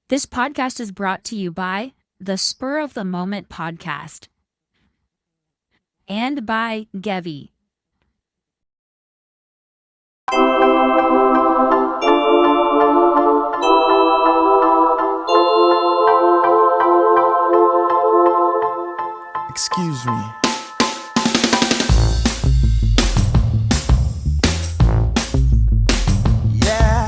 This podcast is brought to you by the Spur of the Moment podcast and by Gevi. Excuse me. Yeah.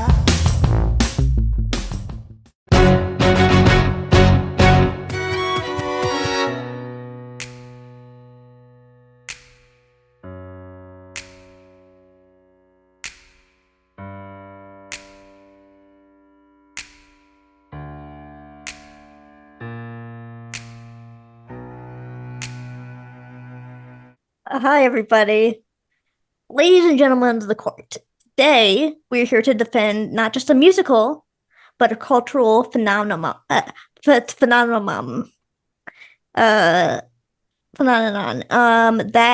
Hi, everybody. Ladies and gentlemen of the court, today we're here to defend not just a musical, but a cultural phenomenon. That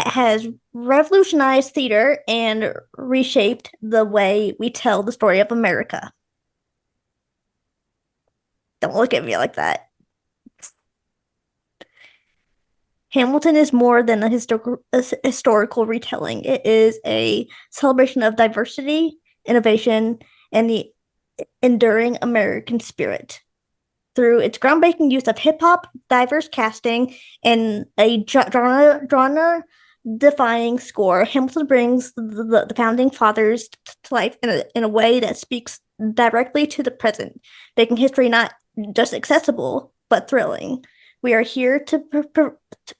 has revolutionized theater and reshaped the way we tell the story of America. Don't look at me like that. Hamilton is more than a historical retelling. It is a celebration of diversity, innovation, and the enduring American spirit. Through its groundbreaking use of hip-hop, diverse casting, and a genre-defying score, Hamilton brings the Founding Fathers to life in a way that speaks directly to the present, making history not just accessible, but thrilling. We are here to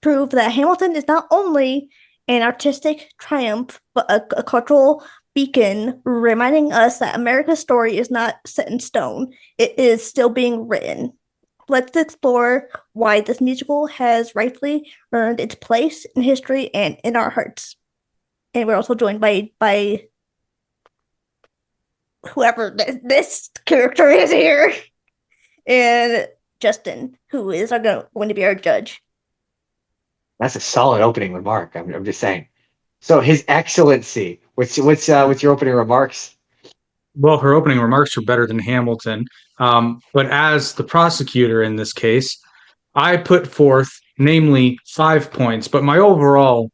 prove that Hamilton is not only an artistic triumph, but a cultural beacon, reminding us that America's story is not set in stone. It is still being written. Let's explore why this musical has rightfully earned its place in history and in our hearts. And we're also joined by whoever this character is here. And Justin, who is going to be our judge. That's a solid opening remark. I'm just saying. So, His Excellency, what's your opening remarks? Well, her opening remarks are better than Hamilton. But as the prosecutor in this case, I put forth, namely, 5 points. But my overall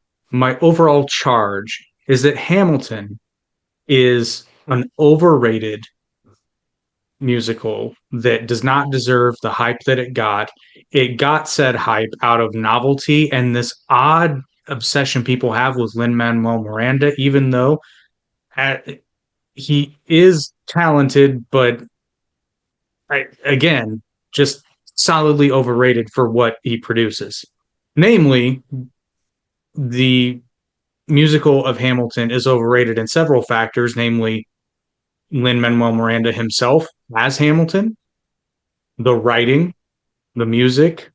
charge is that Hamilton is an overrated musical that does not deserve the hype that it got. It got said hype out of novelty and this odd obsession people have with Lin-Manuel Miranda, even though he is talented, but again, just solidly overrated for what he produces. Namely, the musical of Hamilton is overrated in several factors, namely Lin-Manuel Miranda himself as Hamilton, the writing, the music,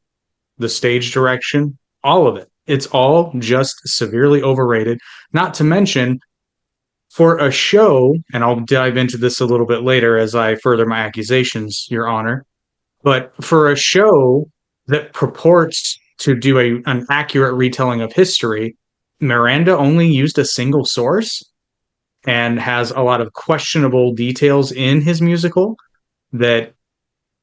the stage direction, all of it. It's all just severely overrated. Not to mention, for a show, and I'll dive into this a little bit later as I further my accusations, Your Honor, but for a show that purports to do an accurate retelling of history, Miranda only used a single source and has a lot of questionable details in his musical that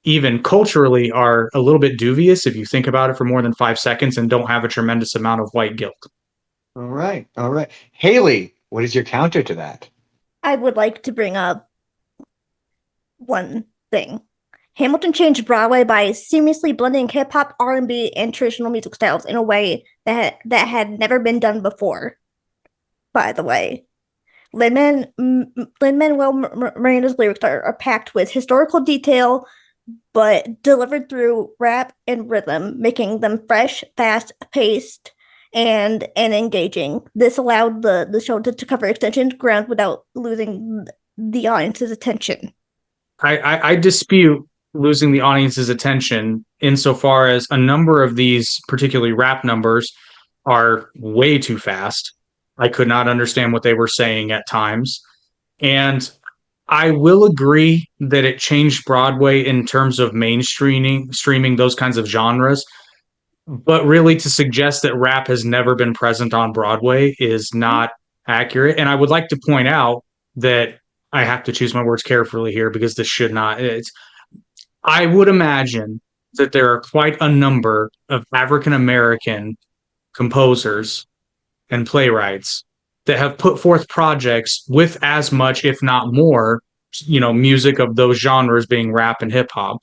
even culturally are a little bit dubious if you think about it for more than 5 seconds and don't have a tremendous amount of white guilt. All right. Haley, what is your counter to that? I would like to bring up one thing. Hamilton changed Broadway by seamlessly blending hip-hop, R&B, and traditional music styles in a way that had never been done before, by the way. Lin-Manuel Miranda's lyrics are packed with historical detail, but delivered through rap and rhythm, making them fresh, fast-paced, and engaging. This allowed the show to cover extensive ground without losing the audience's attention. I dispute losing the audience's attention insofar as a number of these, particularly rap numbers, are way too fast. I could not understand what they were saying at times. And I will agree that it changed Broadway in terms of streaming those kinds of genres. But really, to suggest that rap has never been present on Broadway is not accurate. And I would like to point out that I have to choose my words carefully here because this should not. I would imagine that there are quite a number of African American composers and playwrights that have put forth projects with as much, if not more, music of those genres being rap and hip hop,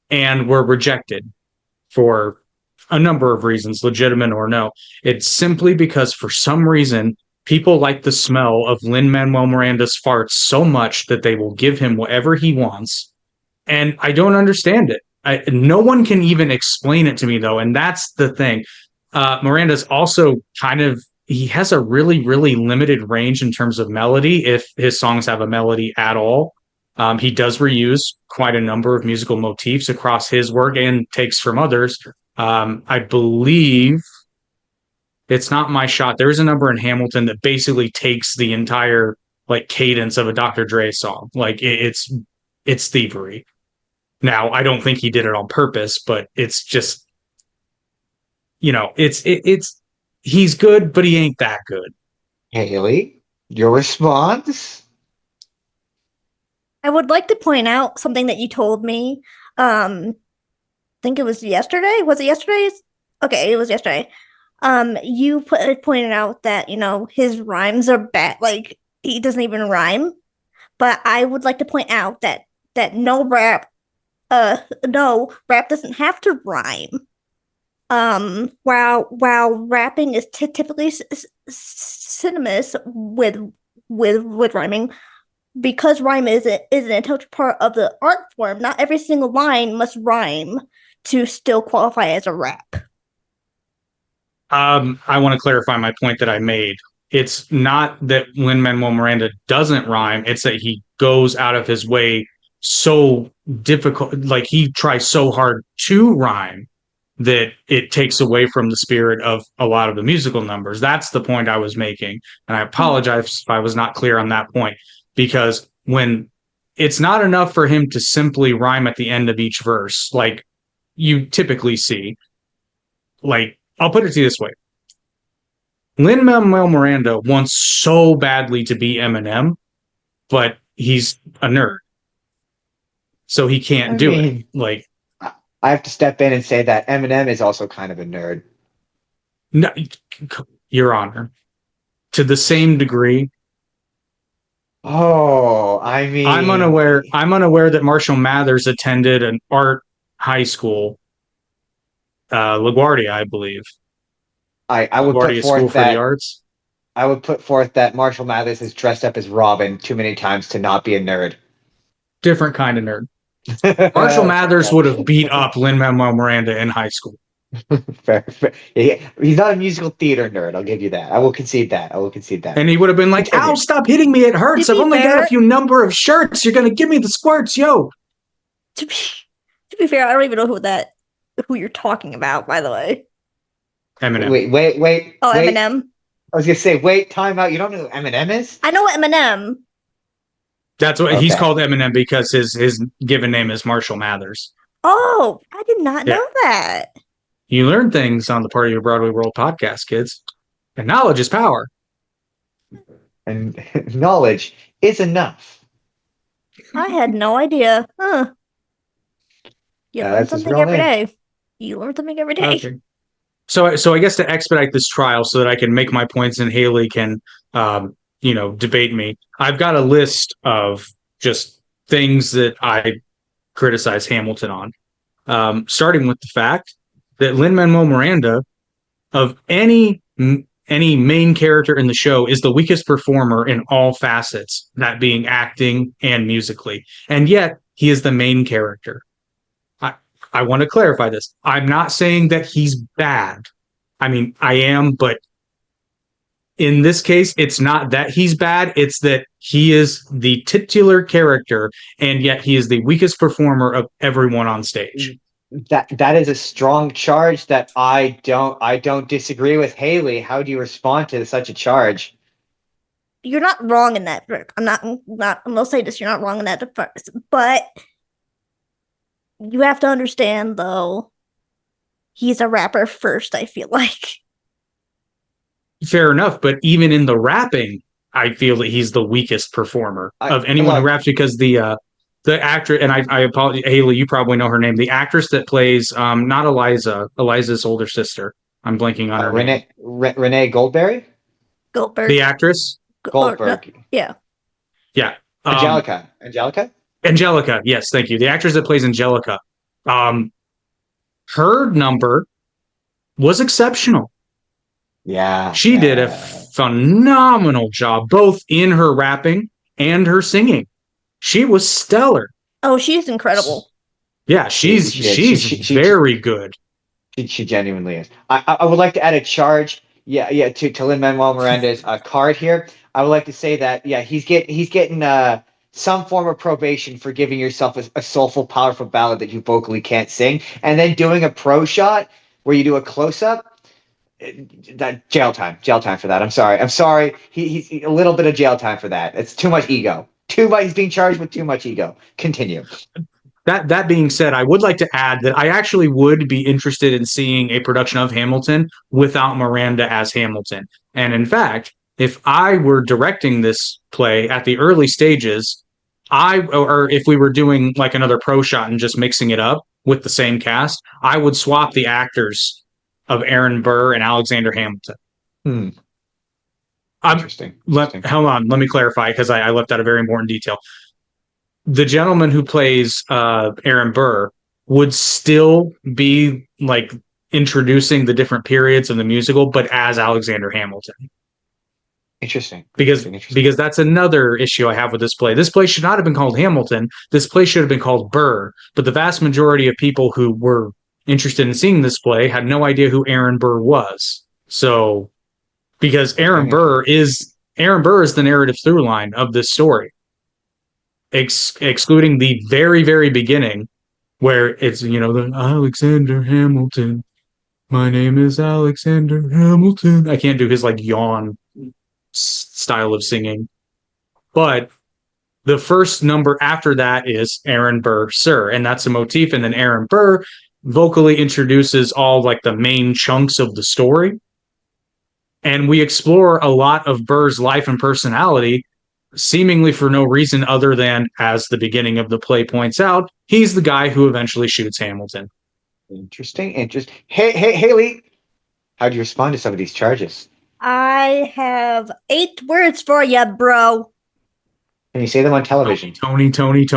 and were rejected for a number of reasons, legitimate or no. It's simply because for some reason, people like the smell of Lin-Manuel Miranda's farts so much that they will give him whatever he wants. And I don't understand it. No one can even explain it to me, though. And that's the thing. Miranda's also he has a really, really limited range in terms of melody, if his songs have a melody at all. He does reuse quite a number of musical motifs across his work and takes from others. I believe It's Not My Shot. There's a number in Hamilton that basically takes the entire cadence of a Dr. Dre song. It's thievery. Now, I don't think he did it on purpose, but it's just, he's good, but he ain't that good. Haley, your response? I would like to point out something that you told me. I think it was yesterday. Was it yesterday? Okay, it was yesterday. You pointed out that his rhymes are bad. He doesn't even rhyme. But I would like to point out that no rap doesn't have to rhyme. While rapping is typically synonymous with rhyming, because rhyme is an integral part of the art form. Not every single line must rhyme to still qualify as a rap. I want to clarify my point that I made. It's not that Lin-Manuel Miranda doesn't rhyme; it's that he goes out of his way so difficult. He tries so hard to rhyme that it takes away from the spirit of a lot of the musical numbers. That's the point I was making. And I apologize if I was not clear on that point, because when it's not enough for him to simply rhyme at the end of each verse, like you typically see. I'll put it to you this way. Lin-Manuel Miranda wants so badly to be Eminem, but he's a nerd. So he can't do it. I have to step in and say that Eminem is also kind of a nerd. No, Your Honor, to the same degree. Oh, I mean, I'm unaware that Marshall Mathers attended an art high school, LaGuardia, I believe. I would LaGuardia put forth School for the Arts. I would put forth that Marshall Mathers has dressed up as Robin too many times to not be a nerd. Different kind of nerd. Marshall Mathers would have beat up Lin-Manuel Miranda in high school. Fair. He's not a musical theater nerd. I'll give you that. I will concede that. And he would have been like, "Ow, stop hitting me. It hurts. I've only got a few number of shirts. You're going to give me the squirts, yo." To be fair, I don't even know who you're talking about, by the way. Eminem. Wait. Oh, Eminem. I was going to say, wait, time out. You don't know who Eminem is? I know Eminem. That's what he's called, Eminem, because his given name is Marshall Mathers. Oh, I did not know that. You learn things on the Part of Your Broadway World podcast, kids. And knowledge is power. And knowledge is enough. I had no idea. Huh. You learn something every day. You learn something every day. Okay. So I guess to expedite this trial so that I can make my points and Haley can debate me, I've got a list of just things that I criticize Hamilton on. Starting with the fact that Lin-Manuel Miranda, of any main character in the show, is the weakest performer in all facets, that being acting and musically. And yet he is the main character. I want to clarify this. I'm not saying that he's bad. I mean, I am, but in this case, it's not that he's bad. It's that he is the titular character, and yet he is the weakest performer of everyone on stage. That is a strong charge that I don't disagree with. Haley, how do you respond to such a charge? You're not wrong in that. I'm gonna say this. You're not wrong in that first, but you have to understand, though, he's a rapper first, I feel like. Fair enough, but even in the rapping, I feel that he's the weakest performer of anyone who raps, because the The actress, and I apologize, Haley, you probably know her name. The actress that plays, not Eliza's older sister. I'm blanking on her name. Renee Goldberry? Goldberg. The actress? Goldberg. Yeah. Yeah. Angelica. Angelica. Yes, thank you. The actress that plays Angelica. Her number was exceptional. Yeah. She did a phenomenal job, both in her rapping and her singing. She was stellar. Oh, she's incredible. Yeah, she's very good. She genuinely is. I would like to add a charge. Yeah, to Lin-Manuel Miranda's card here. I would like to say that he's getting some form of probation for giving yourself a soulful, powerful ballad that you vocally can't sing, and then doing a pro shot where you do a close up. That jail time for that. I'm sorry. He's a little bit of jail time for that. It's too much ego. He's being charged with too much ego. Continue. That being said, I would like to add that I actually would be interested in seeing a production of Hamilton without Miranda as Hamilton. And in fact, if I were directing this play at the early stages, or if we were doing like another pro shot and just mixing it up with the same cast, I would swap the actors of Aaron Burr and Alexander Hamilton. Interesting. Hold on, let me clarify, because I left out a very important detail. The gentleman who plays Aaron Burr would still be like introducing the different periods of the musical, but as Alexander Hamilton. Interesting. Because that's another issue I have with this play. This play should not have been called Hamilton. This play should have been called Burr. But the vast majority of people who were interested in seeing this play had no idea who Aaron Burr was. So, because Aaron Burr is the narrative through line of this story. Excluding the very, very beginning, where it's, the Alexander Hamilton. My name is Alexander Hamilton. I can't do his like yawn style of singing. But the first number after that is Aaron Burr, Sir, and that's a motif. And then Aaron Burr vocally introduces all like the main chunks of the story. And we explore a lot of Burr's life and personality, seemingly for no reason other than, as the beginning of the play points out, he's the guy who eventually shoots Hamilton. Interesting. Hey, Haley, how do you respond to some of these charges? I have 8 words for you, bro. Can you say them on television? Tony. Tony.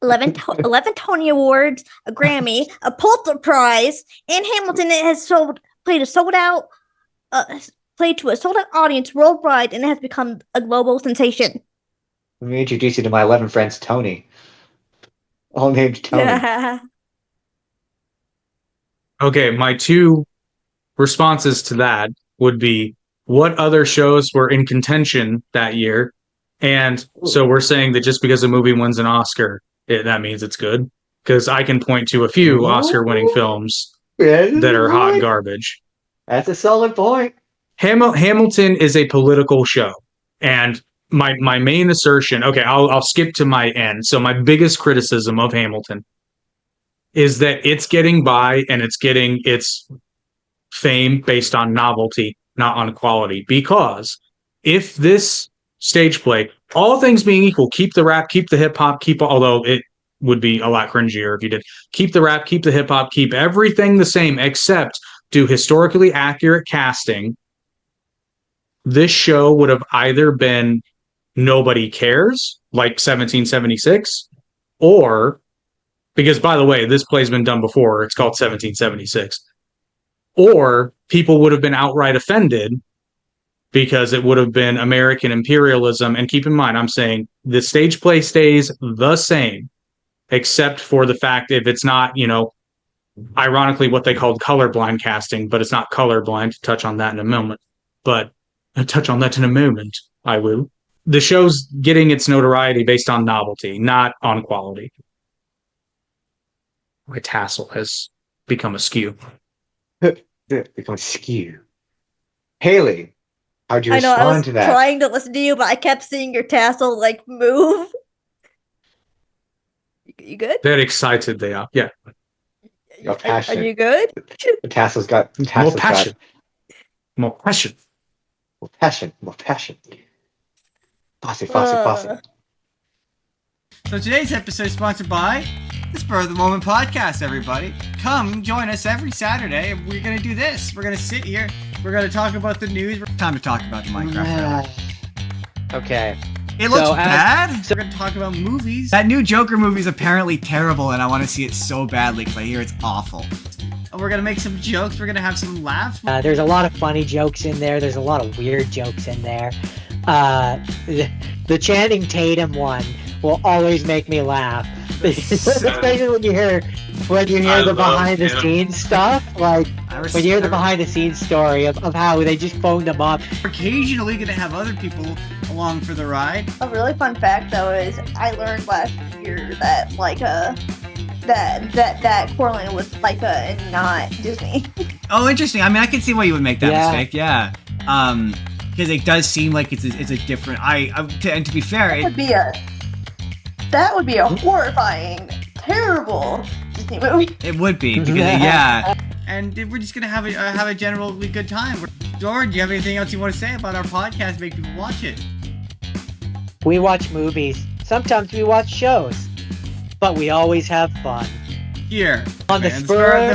11 Tony Awards, a Grammy, a Pulitzer Prize, and Hamilton has played to a sold out audience worldwide, and it has become a global sensation. Let me introduce you to my 11 friends, Tony. All named Tony. Okay, my 2 responses to that would be, what other shows were in contention that year? And so we're saying that just because a movie wins an Oscar, that means it's good? Because I can point to a few Oscar-winning films that are hot garbage. That's a solid point. Hamilton is a political show. And my main assertion, okay, I'll skip to my end. So my biggest criticism of Hamilton is that it's getting by and it's getting its fame based on novelty, not on quality. Because if this stage play, all things being equal, keep the rap, keep the hip hop, although it would be a lot cringier if you did, keep the rap, keep the hip hop, keep everything the same, except do historically accurate casting, this show would have either been Nobody Cares, like 1776, or, because by the way, this play's been done before, it's called 1776, or people would have been outright offended because it would have been American imperialism. And keep in mind, I'm saying the stage play stays the same, except for the fact if it's not, ironically what they called colorblind casting, but it's not colorblind. Touch on that in a moment. I will. The show's getting its notoriety based on novelty, not on quality. My tassel has become askew. Become askew. Haley, how'd you I respond to that? I was trying to listen to you, but I kept seeing your tassel move. You good? They're excited. They are. Yeah. Are you good? The tassel's got more passion. More passion. More passion. Faucet, faucet, faucet. So today's episode is sponsored by the Spur of the Moment podcast, everybody. Come join us every Saturday. We're going to do this. We're going to sit here. We're going to talk about the news. Time to talk about the Minecraft trailer. Okay. It looks bad. We're going to talk about movies. That new Joker movie is apparently terrible, and I want to see it so badly because I hear it's awful. We're going to make some jokes. We're going to have some laughs. There's a lot of funny jokes in there. There's a lot of weird jokes in there. The Channing Tatum one will always make me laugh. Especially when you hear the behind the scenes stuff, like when you hear the behind the scenes story of how they just phoned them up. We're occasionally going to have other people along for the ride. A really fun fact, though, is I learned last year that that Coraline was and not Disney. Oh, interesting. I mean, I can see why you would make that mistake. Yeah. Because it does seem like it's a different. And to be fair, that would be a horrifying, terrible Disney movie. It would be because yeah. And we're just gonna have a generally good time. George, do you have anything else you want to say about our podcast? Make people watch it. We watch movies. Sometimes we watch shows, but we always have fun. Here on the Spur.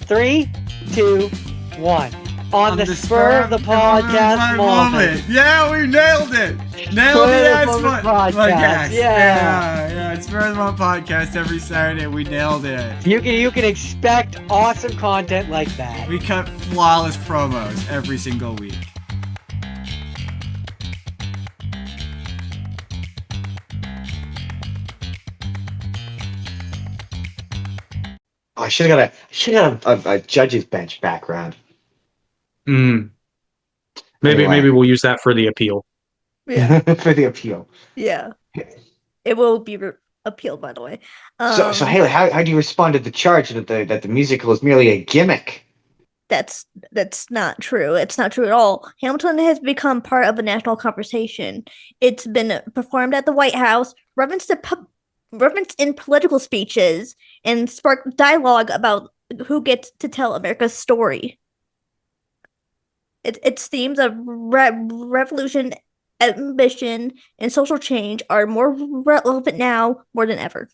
Three, 2, 1. On the Spur of the podcast moment. Yeah, we nailed it. Nailed it. That's fun. Podcast. Yeah. It's Spur of the Moment podcast every Saturday. We nailed it. You can expect awesome content like that. We cut flawless promos every single week. Oh, I should have got a judge's bench background. Maybe we'll use that for the appeal. Yeah. For the appeal. Yeah. It will be appealed, by the way. So Haley, how do you respond to the charge that the musical is merely a gimmick? That's not true. It's not true at all. Hamilton has become part of a national conversation. It's been performed at the White House, referenced in political speeches, and sparked dialogue about who gets to tell America's story. Its themes of revolution, ambition, and social change are more relevant now more than ever.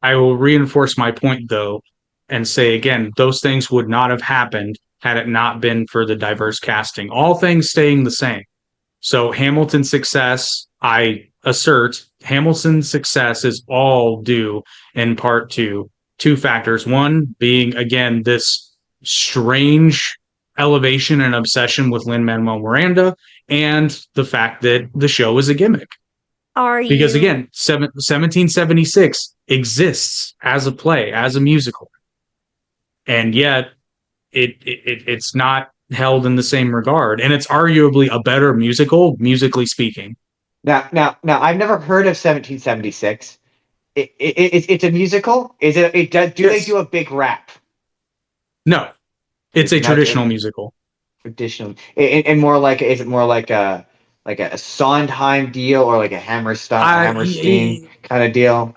I will reinforce my point, though, and say again, those things would not have happened had it not been for the diverse casting. All things staying the same. So Hamilton's success, I assert, Hamilton's success is all due in part to two factors. One being, again, this strange elevation and obsession with Lin-Manuel Miranda, and the fact that the show is a gimmick. Because again, 1776 exists as a play, as a musical, and yet it's not held in the same regard, and it's arguably a better musical, musically speaking. Now, I've never heard of 1776. It's a musical. Is it? Do they do a big rap? No. It's a traditional musical. Traditional, and more like, is it more like a Sondheim deal or like a Hammerstein kind of deal?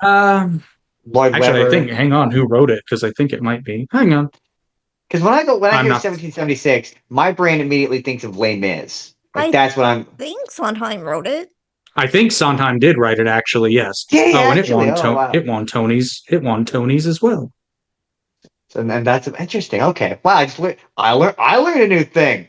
Lloyd Actually, Webber. hang on, who wrote it? Because I think it might be. Hang on. Because when I hear 1776, my brain immediately thinks of Les Mis. That's what I'm. I think Sondheim wrote it. I think Sondheim did write it, actually. Yes. Yeah, and actually, it won Tonys. It won Tonys as well. And that's interesting. Okay. Wow. I learned a new thing.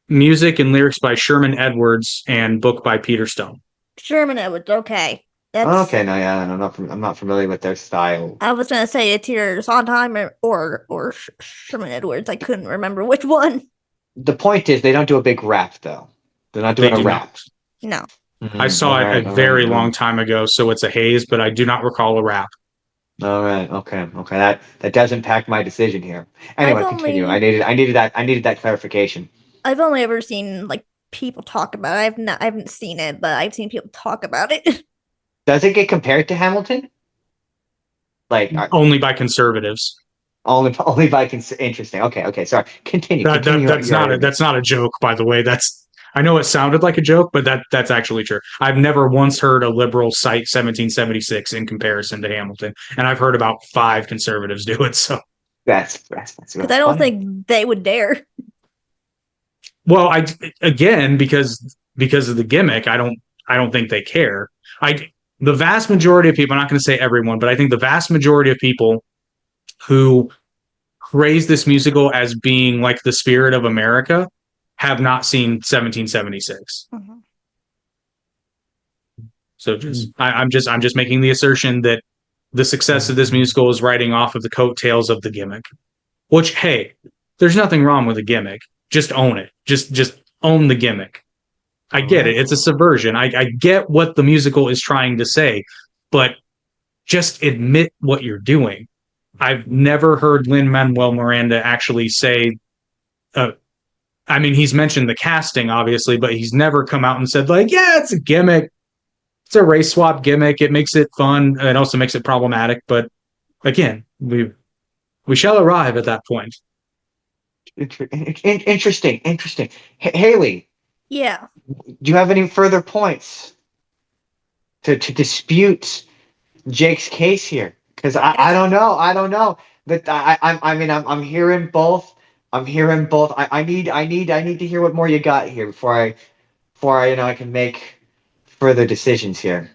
Music and lyrics by Sherman Edwards and book by Peter Stone. Sherman Edwards. Okay. Okay. No, yeah. I'm not familiar with their style. I was gonna say it's either Sondheim or Sherman Edwards. I couldn't remember which one. The point is, they don't do a big rap, though. They're not doing a rap. No. I saw it a very long time ago, so it's a haze, but I do not recall a rap. All right. Okay. That does impact my decision here. Anyway, continue. I needed that clarification. I've only ever seen people talk about it. I haven't seen it, but I've seen people talk about it. Does it get compared to Hamilton? Only by conservatives. Only by interesting. Okay. Sorry. Continue. That's not a joke, by the way. I know it sounded like a joke, but that's actually true. I've never once heard a liberal cite 1776 in comparison to Hamilton, and I've heard about 5 conservatives do it. So That's Because I don't think they would dare. Well, because of the gimmick, I don't think they care. The vast majority of people, I'm not going to say everyone, but I think the vast majority of people who praise this musical as being like the spirit of America have not seen 1776. Mm-hmm. So I'm just making the assertion that the success of this musical is riding off of the coattails of the gimmick. Which, hey, there's nothing wrong with a gimmick. Just own it. Just own the gimmick. I get it. It's a subversion. I get what the musical is trying to say, but just admit what you're doing. I've never heard Lin-Manuel Miranda actually say, I mean, he's mentioned the casting, obviously, but he's never come out and said, like, yeah, it's a gimmick. It's a race swap gimmick. It makes it fun. It also makes it problematic. But again, we shall arrive at that point. Interesting. Haley. Yeah. Do you have any further points to dispute Jake's case here? Because I don't know. But I'm hearing both. I need to hear what more you got here before I can make further decisions here.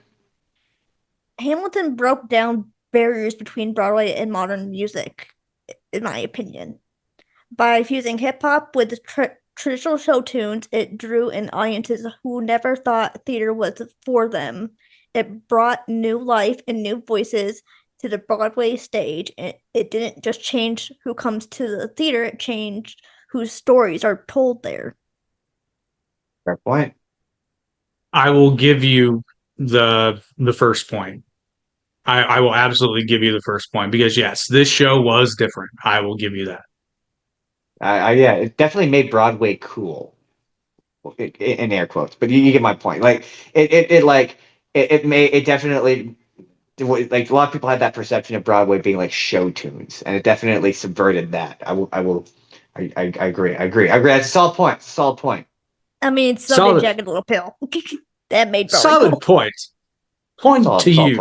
Hamilton broke down barriers between Broadway and modern music, in my opinion. By fusing hip hop with traditional show tunes, it drew in audiences who never thought theater was for them. It brought new life and new voices to the Broadway stage. It didn't just change who comes to the theater, it changed whose stories are told there. Fair point. I will give you the first point. I will absolutely give you the first point because yes, this show was different. I will give you that. Yeah, it definitely made Broadway cool, in air quotes. But you get my point. Like it definitely, like, a lot of people had that perception of Broadway being like show tunes, and it definitely subverted that. I agree. That's a solid point. I mean, Sunday Jagged Little Pill. That made Broadway solid cool. point. Point to you.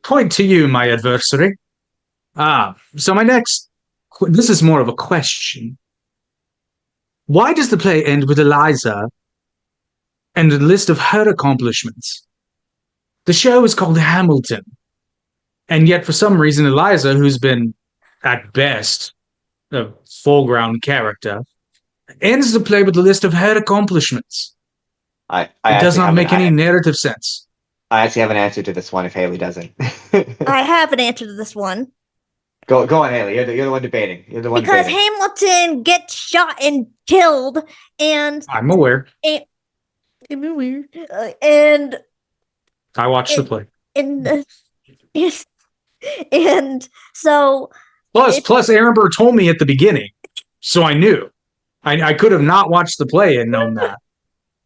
Point to you, my adversary. So my next. This is more of a question. Why does the play end with Eliza and a list of her accomplishments? The show is called Hamilton, and yet for some reason Eliza, who's been at best a foreground character, ends the play with a list of her accomplishments. It does not make any narrative sense. I actually have an answer to this one if Haley doesn't. I have an answer to this one. Go on, Haley. You're the one debating. Because Hamilton gets shot and killed, and I'm aware. And weird. And I watched the play. And so. Plus, Aaron Burr told me at the beginning, so I knew. I could have not watched the play and known that.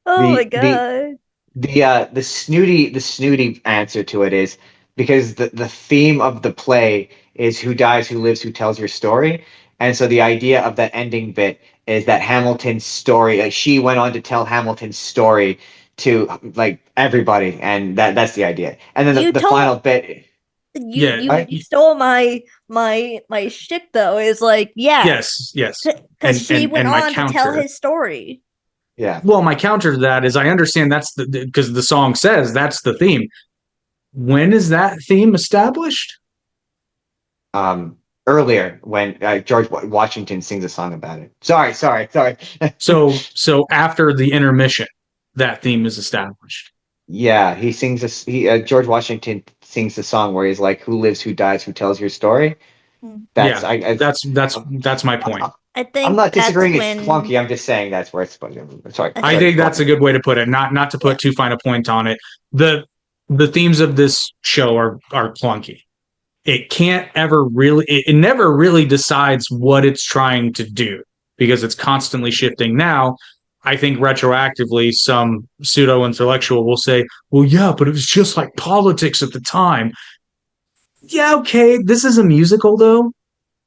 My god. The snooty answer to it is because the theme of the play is who dies, who lives, who tells your story. And so the idea of that ending bit is that Hamilton's story, like, she went on to tell Hamilton's story to like everybody, and that's the idea. And then the final bit. You stole my shit though. Is like, yeah. Yes. Because she went on to tell his story. Yeah. Well, my counter to that is I understand that's because the song says that's the theme. When is that theme established? Earlier when George Washington sings a song about it. Sorry. So after the intermission, that theme is established. Yeah, he sings George Washington sings the song where he's like, "Who lives, who dies, who tells your story." That's my point. I think I'm not disagreeing. It's clunky. I'm just saying that's where it's supposed to be. Sorry. I think that's a good way to put it. Not to put too fine a point on it. The themes of this show are clunky. It never really decides what it's trying to do because it's constantly shifting. Now, I think retroactively, some pseudo-intellectual will say, well, yeah, but it was just like politics at the time. Yeah, okay, this is a musical, though,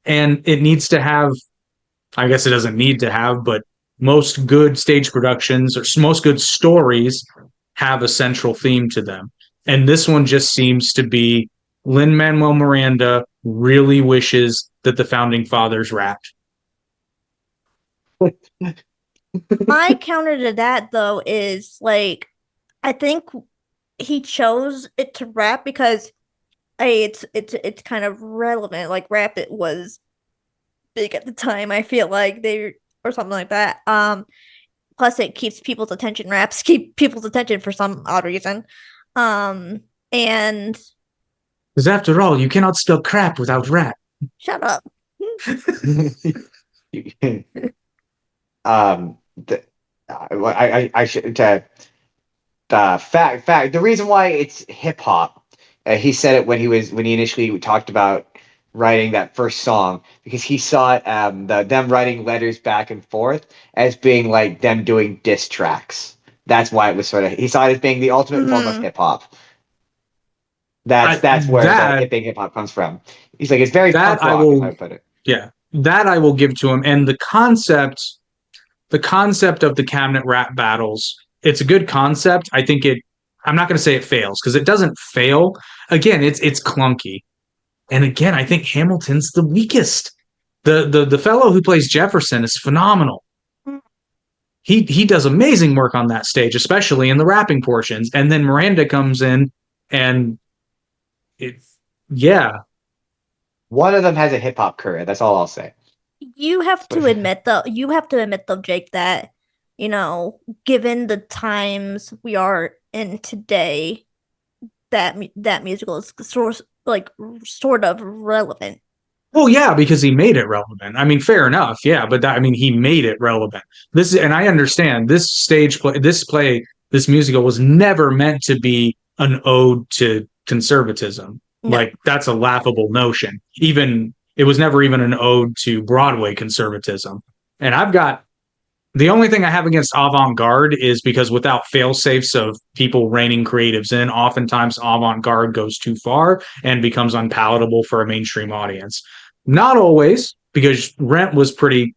and it needs to have, I guess it doesn't need to have, but most good stage productions or most good stories have a central theme to them. And this one just seems to be Lin-Manuel Miranda really wishes that the founding fathers rapped. My counter to that though is like I think he chose it to rap because it's kind of relevant. Like rap it was big at the time, I feel like they or something like that. Plus it keeps people's attention. Raps keep people's attention for some odd reason. And Because after all, you cannot spell crap without rap. shut up. I should fact the reason why it's hip hop. He said it when he initially talked about writing that first song because he saw it, them writing letters back and forth as being like them doing diss tracks. That's why it was sort of he saw it as being the ultimate form of hip hop. That's where the hip hop comes from. He's like it's very punk rock, as I put it. Yeah, that I will give to him, and the concept of the cabinet rap battles, it's a good concept. I think I'm not going to say it fails because it doesn't fail. Again, it's clunky. And again, I think Hamilton's the weakest. The fellow who plays Jefferson is phenomenal. He does amazing work on that stage, especially in the rapping portions. And then Miranda comes in and one of them has a hip hop career. That's all I'll say. You have to admit though, Jake, that, you know, given the times we are in today, that musical is sort of relevant. Well, yeah, because he made it relevant. I mean, fair enough. Yeah, but he made it relevant. And I understand this this musical was never meant to be an ode to conservatism. No. Like that's a laughable notion. It was never even an ode to Broadway conservatism. And the only thing I have against avant-garde is because without fail-safes of people reining creatives in, oftentimes avant-garde goes too far and becomes unpalatable for a mainstream audience. Not always, because Rent was pretty,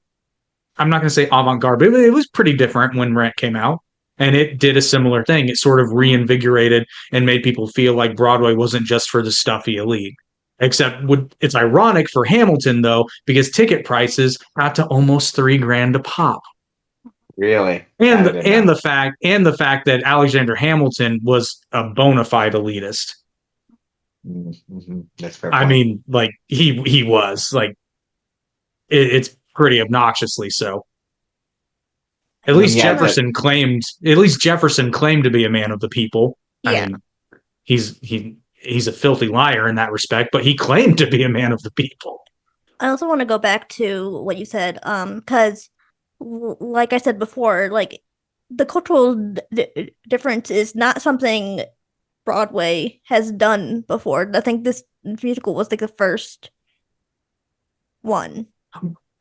I'm not going to say avant-garde, but it was pretty different when Rent came out. And it did a similar thing. It sort of reinvigorated and made people feel like Broadway wasn't just for the stuffy elite. Except it's ironic for Hamilton, though, because ticket prices got to almost $3,000 a pop. Really? And the fact that Alexander Hamilton was a bona fide elitist. Mm-hmm. That's fair. I mean, like he was like it's pretty obnoxiously so. At least Jefferson claimed to be a man of the people. Yeah. I mean, he's a filthy liar in that respect, but he claimed to be a man of the people. I also want to go back to what you said, because like I said before, like the cultural difference is not something Broadway has done before. I think this musical was like the first one.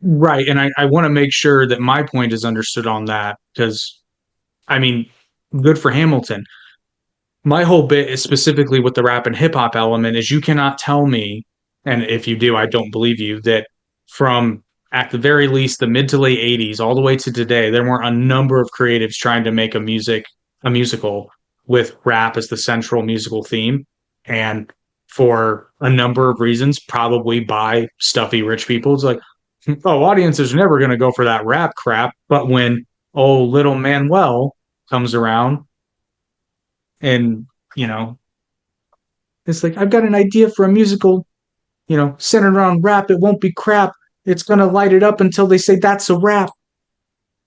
Right, and I want to make sure that my point is understood on that because, I mean, good for Hamilton. My whole bit is specifically with the rap and hip hop element is you cannot tell me, and if you do, I don't believe you, that from at the very least the mid to late 80s all the way to today, there weren't a number of creatives trying to make a musical with rap as the central musical theme. And for a number of reasons, probably by stuffy rich people, it's like, oh, audiences are never going to go for that rap crap. But when little Manuel comes around and, you know, it's like, I've got an idea for a musical, you know, centered around rap. It won't be crap. It's going to light it up until they say that's a rap.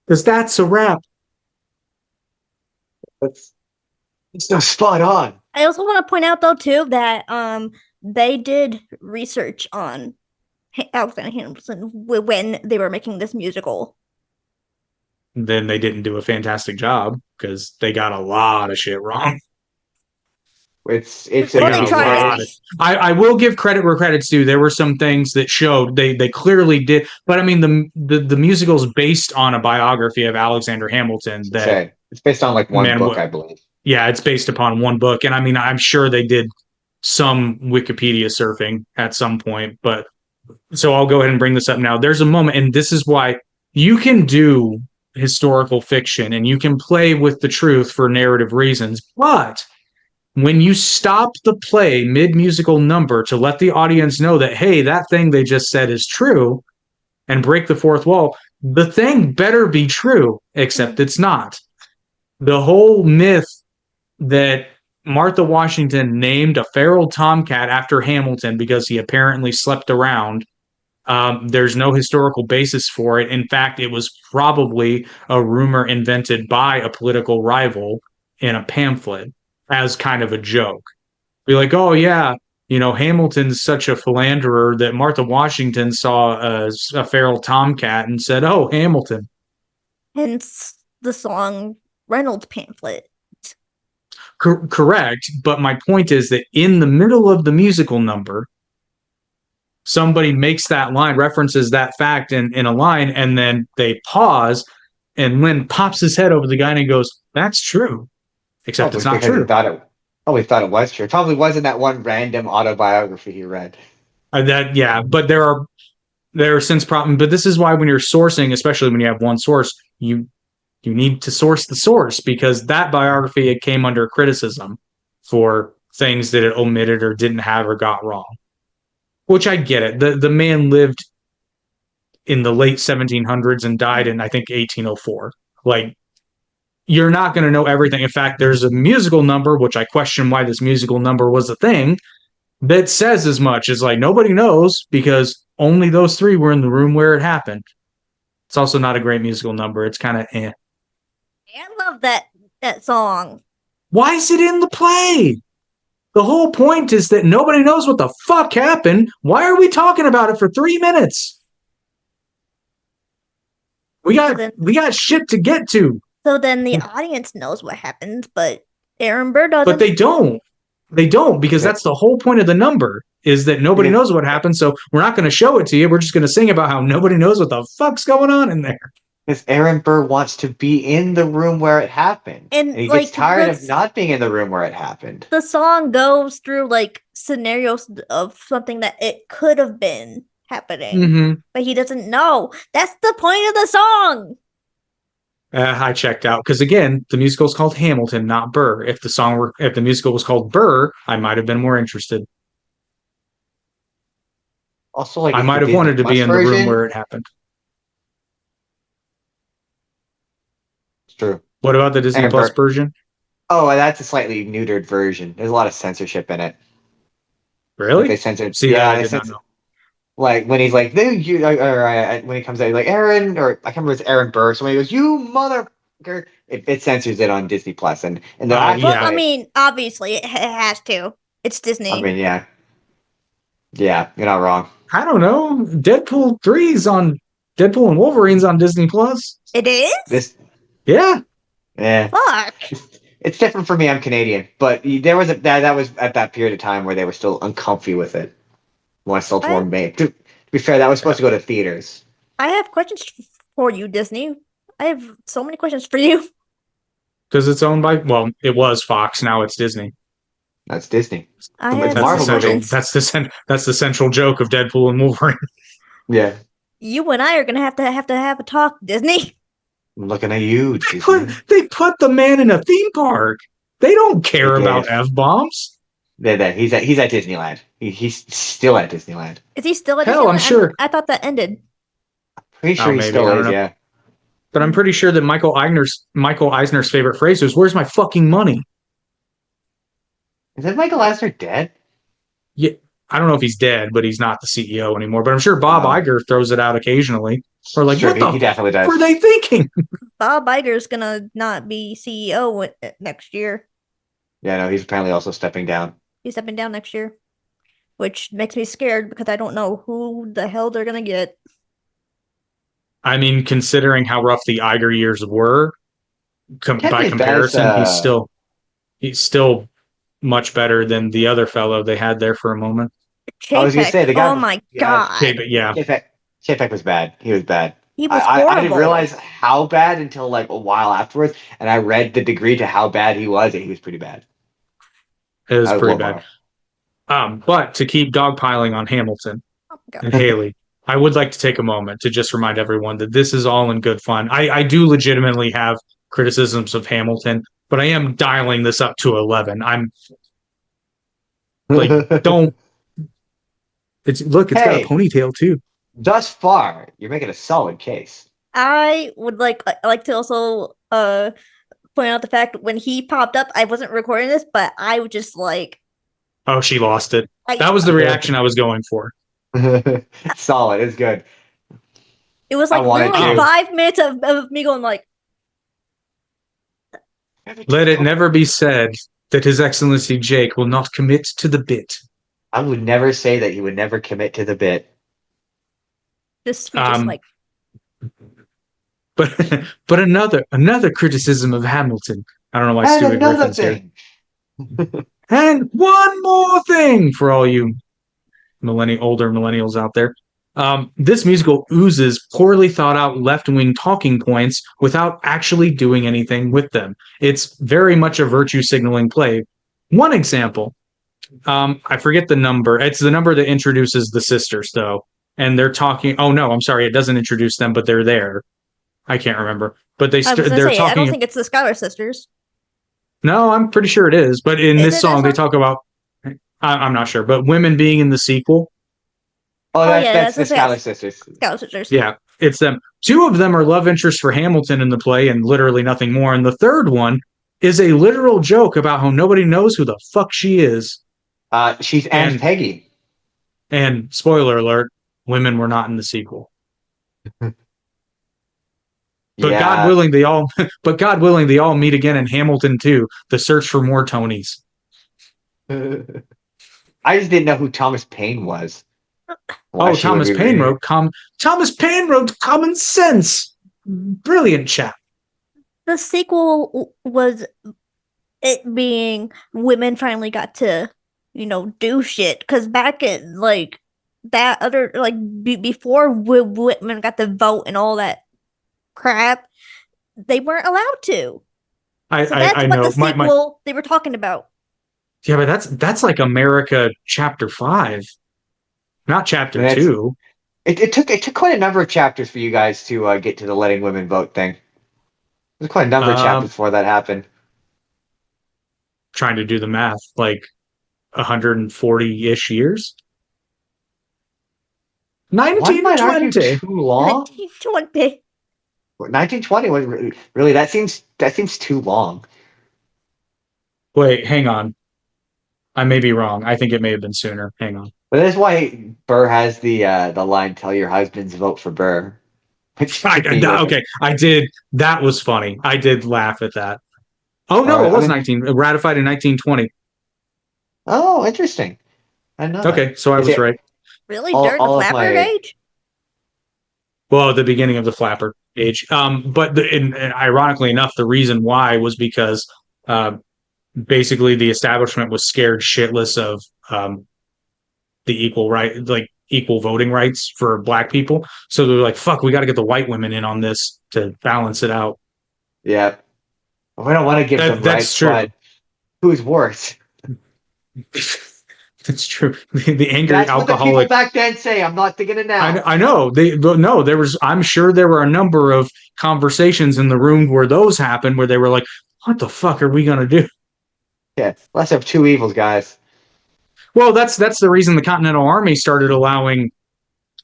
Because that's a rap. It's so spot on. I also want to point out, though, too, that they did research on Alexander Hamilton when they were making this musical. Then they didn't do a fantastic job because they got a lot of shit wrong. It's I will give credit where credit's due. There were some things that showed they clearly did, but I mean the musical is based on a biography of Alexander Hamilton. It's based on like one book, I believe. Yeah, it's based upon one book, and I mean I'm sure they did some Wikipedia surfing at some point. But so I'll go ahead and bring this up now. There's a moment, and this is why you can do historical fiction and you can play with the truth for narrative reasons, but when you stop the play mid-musical number to let the audience know that, hey, that thing they just said is true, and break the fourth wall, the thing better be true, except it's not. The whole myth that Martha Washington named a feral tomcat after Hamilton because he apparently slept around, there's no historical basis for it. In fact, it was probably a rumor invented by a political rival in a pamphlet as kind of a joke. Be like, oh yeah, Hamilton's such a philanderer that Martha Washington saw a feral tomcat and said, oh, Hamilton. Hence the song Reynolds pamphlet. Correct. But my point is that in the middle of the musical number, somebody makes that line, references that fact in a line, and then they pause, and Lynn pops his head over the guy and he goes, that's true. Except it's not true. We thought it was true. It probably wasn't that one random autobiography he read. But there are since problems. But this is why when you're sourcing, especially when you have one source, you need to source the source, because that biography, it came under criticism for things that it omitted or didn't have or got wrong. Which I get it. The man lived in the late 1700s and died in, I think, 1804. Like, you're not going to know everything. In fact, there's a musical number, which I question why this musical number was a thing, that says as much as like nobody knows because only those three were in the room where it happened. It's also not a great musical number. It's kind of eh. I love that song. Why is it in the play? The whole point is that nobody knows what the fuck happened. Why are we talking about it for 3 minutes? We got shit to get to. So then the audience knows what happens, but Aaron Burr doesn't. But they don't. They don't, because that's the whole point of the number, is that nobody knows what happened, so we're not going to show it to you. We're just going to sing about how nobody knows what the fuck's going on in there. Because Aaron Burr wants to be in the room where it happened. And he gets tired of not being in the room where it happened. The song goes through like scenarios of something that it could have been happening, but he doesn't know. That's the point of the song. I checked out because again, the musical is called Hamilton, not Burr. If the musical was called Burr, I might have been more interested. Also, like I might have wanted to be in the room where it happened. It's true. What about the Disney Plus version? Oh, that's a slightly neutered version. There's a lot of censorship in it. Really? Like they censored. See, yeah, I did not know. Like when he's like, when he comes out, he's like Aaron, or I can't remember if it's Aaron Burr. So when he goes, "You motherfucker," it censors it on Disney Plus, and I mean, obviously it has to. It's Disney. I mean, yeah, you're not wrong. I don't know. Deadpool 3's on Deadpool and Wolverine's on Disney Plus. It is. Yeah. Fuck. It's different for me. I'm Canadian, but there was that was at that period of time where they were still uncomfy with it. When I still were made. To be fair, that was supposed to go to theaters. I have questions for you, Disney. I have so many questions for you. Because it's owned by, it was Fox. Now it's Disney. That's Disney. That's the central joke of Deadpool and Wolverine. Yeah. You and I are gonna have to have a talk, Disney. I'm looking at you, Disney. They put the man in a theme park. They don't care about F-bombs. He's at Disneyland. He's still at Disneyland. Is he still at Disneyland? Hell, I'm sure. I thought that ended. Pretty sure he still is, yeah. But I'm pretty sure that Michael Eisner's favorite phrase was, "Where's my fucking money?" Is that Michael Eisner dead? Yeah, I don't know if he's dead, but he's not the CEO anymore. But I'm sure Bob Iger throws it out occasionally. Or like, sure, what the he definitely does. What were they thinking? Bob Iger's gonna not be CEO next year. Yeah, no, he's apparently also stepping down. He's stepping down next year, which makes me scared because I don't know who the hell they're gonna get. I mean, considering how rough the Iger years were, by comparison, he's still much better than the other fellow they had there for a moment. I was gonna say the guy. Oh my god! Chapek was bad. He was bad. He was horrible. I didn't realize how bad until like a while afterwards, and I read the degree to how bad he was, and he was pretty bad. It was pretty bad. But to keep dogpiling on Hamilton and Haley, I would like to take a moment to just remind everyone that this is all in good fun. I do legitimately have criticisms of Hamilton, but I am dialing this up to 11. Like, don't. It's got a Hey. ponytail too. Thus far, you're making a solid case. I would like to also point out the fact when he popped up, I wasn't recording this, but I was just like, Oh, she lost it. I, That was the reaction I was going for. Solid. It's good. it was I like wanted literally to. 5 minutes of me going like, Let it never be said that His Excellency Jake will not commit to the bit. I would never say that he would never commit to the bit. this speech is like, But another criticism of Hamilton. I don't know why And Stewie another Griffin's here. thing. And one more thing for all you older millennials out there. This musical oozes poorly thought out left-wing talking points without actually doing anything with them. It's very much a virtue signaling play. One example, I forget the number. It's the number that introduces the sisters, though. And they're talking. Oh, no, I'm sorry. It doesn't introduce them, but they're there. I can't remember. But they're talking. I don't think it's the Schuyler sisters. No, I'm pretty sure it is. But in this song, they talk about. I'm not sure, but women being in the sequel. Oh, that's the Schuyler sisters. Schuyler sisters. Yeah, it's them. Two of them are love interests for Hamilton in the play and literally nothing more. And the third one is a literal joke about how nobody knows who the fuck she is. She's Aunt Peggy. And spoiler alert, women were not in the sequel. But Yeah. God willing, they all meet again in Hamilton 2, The Search for More Tonys. I just didn't know who Thomas Paine was. Thomas Paine wrote Common Sense. Brilliant chap. The sequel was it being women finally got to, do shit. Because back in like that other before women got to vote and all that crap, they weren't allowed to. That's what the sequel they were talking about. Yeah, but that's like America Chapter 5, not Chapter 2. It took quite a number of chapters for you guys to get to the letting women vote thing. There's quite a number of chapters before that happened. Trying to do the math, like 140-ish years. 1920. Too long. 1920. 1920 was really that seems too long. Wait, hang on. I may be wrong. I think it may have been sooner. Hang on. But that's why Burr has the line, "Tell your husbands vote for Burr." Okay, I did. That was funny. I did laugh at that. Oh no, it was ratified in 1920. Oh, interesting. I know. Okay, so I was right. Really, during the Flapper age? Well, the beginning of the Flapper age. But ironically enough, the reason why was because basically the establishment was scared shitless of the equal voting rights for black people. So they were like, fuck, we got to get the white women in on this to balance it out. Yeah. We don't want to give them rights, but who's worse? That's true. The angry That's alcoholic. What the people back then say. I'm not thinking it now. I know. I'm sure there were a number of conversations in the room where those happened, where they were like, what the fuck are we going to do? Yeah. Let's have two evils, guys. Well, that's the reason the Continental Army started allowing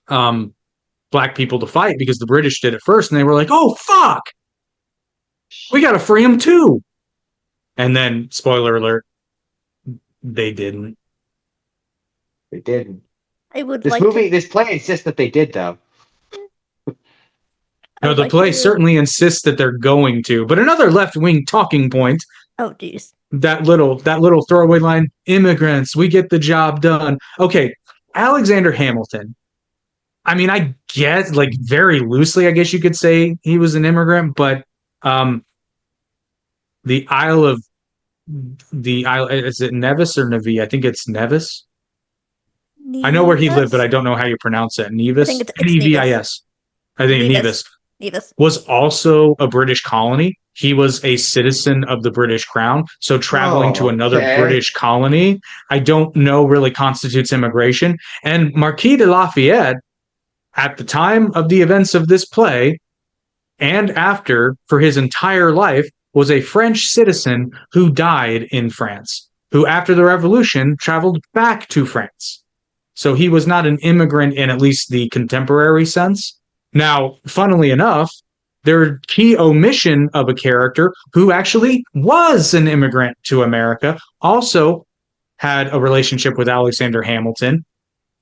black people to fight, because the British did it first, and they were like, oh, fuck! We got to free them too. And then, spoiler alert, they didn't. They didn't. This play insists that they did, though. No, the play certainly insists that they're going to. But another left-wing talking point. Oh, geez. That little throwaway line, immigrants, we get the job done. Okay, Alexander Hamilton. I mean, I guess, like, very loosely, I guess you could say he was an immigrant, but the Isle, is it Nevis or Nevis? I think it's Nevis. I know where he lived, but I don't know how you pronounce it. Nevis? I think it's Nevis. I think Nevis. Nevis was also a British colony. He was a citizen of the British Crown. So traveling to another British colony, I don't know, really constitutes immigration. And Marquis de Lafayette, at the time of the events of this play, and after, for his entire life, was a French citizen who died in France. who after the revolution traveled back to France. So he was not an immigrant in at least the contemporary sense. Now, funnily enough, their key omission of a character who actually was an immigrant to America also had a relationship with Alexander Hamilton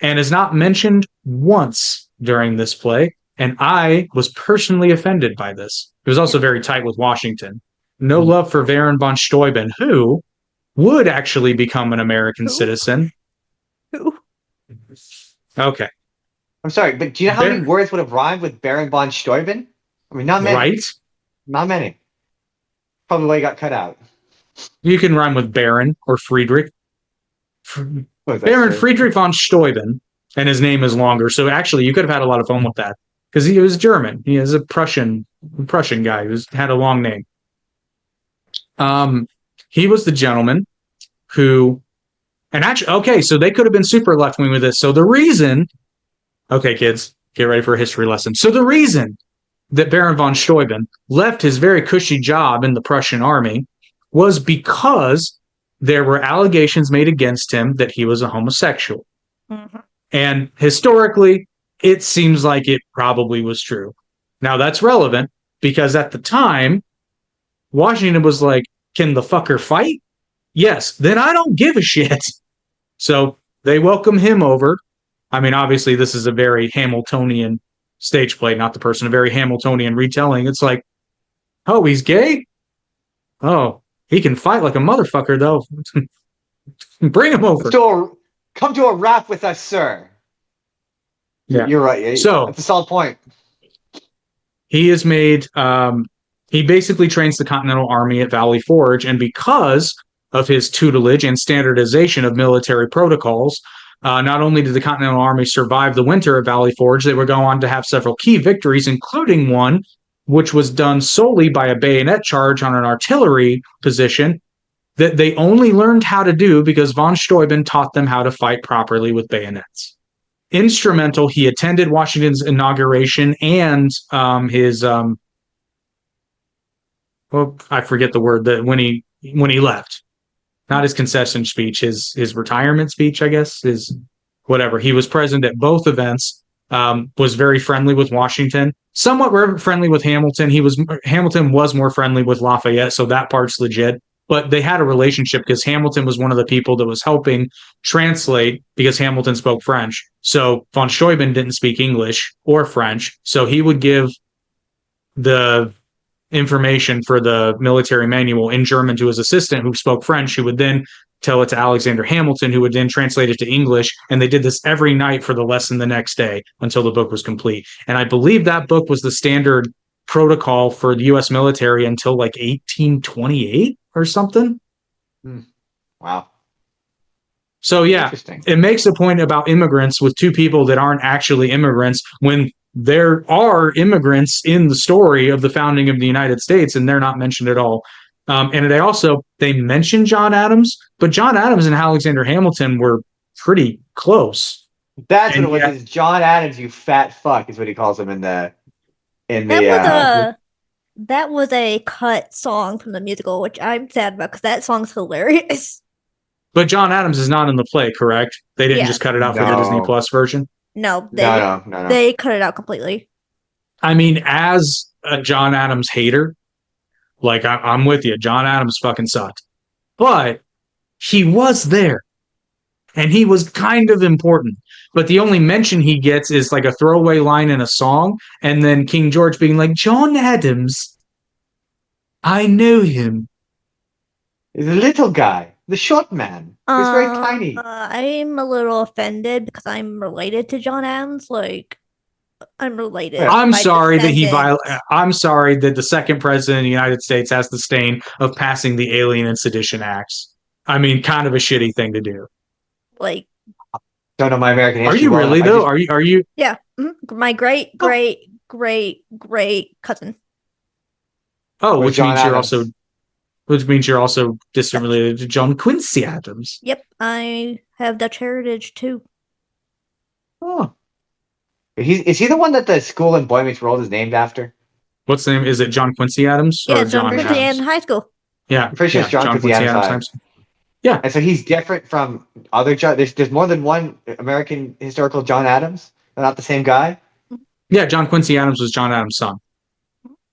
and is not mentioned once during this play. And I was personally offended by this. It was also very tight with Washington. No love for Baron von Steuben, who would actually become an American citizen. Who? Okay. I'm sorry, but do you know how many words would have rhymed with Baron von Steuben? I mean, not many. Right? Not many. Probably why he got cut out. You can rhyme with Baron or Friedrich. Baron Friedrich von Steuben, and his name is longer. So actually, you could have had a lot of fun with that because he was German. He is a Prussian guy who had a long name. He was the gentleman who, and actually, okay, so they could have been super left wing with this. So the reason, okay, kids, get ready for a history lesson. So the reason that Baron von Steuben left his very cushy job in the Prussian army was because there were allegations made against him that he was a homosexual. Mm-hmm. And historically, it seems like it probably was true. Now, that's relevant because at the time, Washington was like, can the fucker fight? Yes, then I don't give a shit. So they welcome him over. I mean, obviously, this is a very Hamiltonian stage play, not the person, a very Hamiltonian retelling. It's like, oh, he's gay? Oh, he can fight like a motherfucker, though. Bring him over. Come to a rap with us, sir. Yeah. You're right. So, that's a solid point. He is made, he basically trains the Continental Army at Valley Forge, and because of his tutelage and standardization of military protocols, not only did the Continental Army survive the winter at Valley Forge, they would go on to have several key victories, including one which was done solely by a bayonet charge on an artillery position that they only learned how to do because von Steuben taught them how to fight properly with bayonets. Instrumental, he attended Washington's inauguration and his well, I forget the word that when he left, not his concession speech, his retirement speech, I guess, his whatever. He was present at both events. Was very friendly with Washington, somewhat friendly with Hamilton. Hamilton was more friendly with Lafayette, so that part's legit. But they had a relationship because Hamilton was one of the people that was helping translate because Hamilton spoke French. So von Steuben didn't speak English or French, so he would give the information for the military manual in German to his assistant who spoke French, who would then tell it to Alexander Hamilton, who would then translate it to English. And they did this every night for the lesson the next day until the book was complete. And I believe that book was the standard protocol for the U.S. military until like 1828 or something. Wow. So yeah, it makes a point about immigrants with two people that aren't actually immigrants when there are immigrants in the story of the founding of the United States, and they're not mentioned at all. And they mention John Adams, but John Adams and Alexander Hamilton were pretty close. That's what it was. John Adams, you fat fuck, is what he calls him in the. That was a cut song from the musical, which I'm sad about because that song's hilarious. But John Adams is not in the play, correct? They didn't just cut it out for the Disney Plus version? No, no. They cut it out completely. I mean, as a John Adams hater, like I'm with you. John Adams fucking sucked. But he was there. And he was kind of important. But the only mention he gets is like a throwaway line in a song. And then King George being like, John Adams, I know him. He's a little guy. The short man. He's very tiny. I'm a little offended because I'm related to John Adams. Like, I'm related. I'm sorry that I'm sorry that the second president of the United States has the stain of passing the Alien and Sedition Acts. I mean, kind of a shitty thing to do. Like, don't know my American history. Are you really though? Are you? Yeah, my great cousin. Oh, which means you're also distant related to John Quincy Adams. Yep, I have Dutch heritage too. Oh. Is he the one that the school in Boy Meets World is named after? What's the name? Is it John Quincy Adams? Yeah, or John Quincy in high school. Yeah, I'm pretty sure it's John Quincy Adams. Yeah. And so he's different from other John. There's more than one American historical John Adams. They're not the same guy. Yeah, John Quincy Adams was John Adams' son.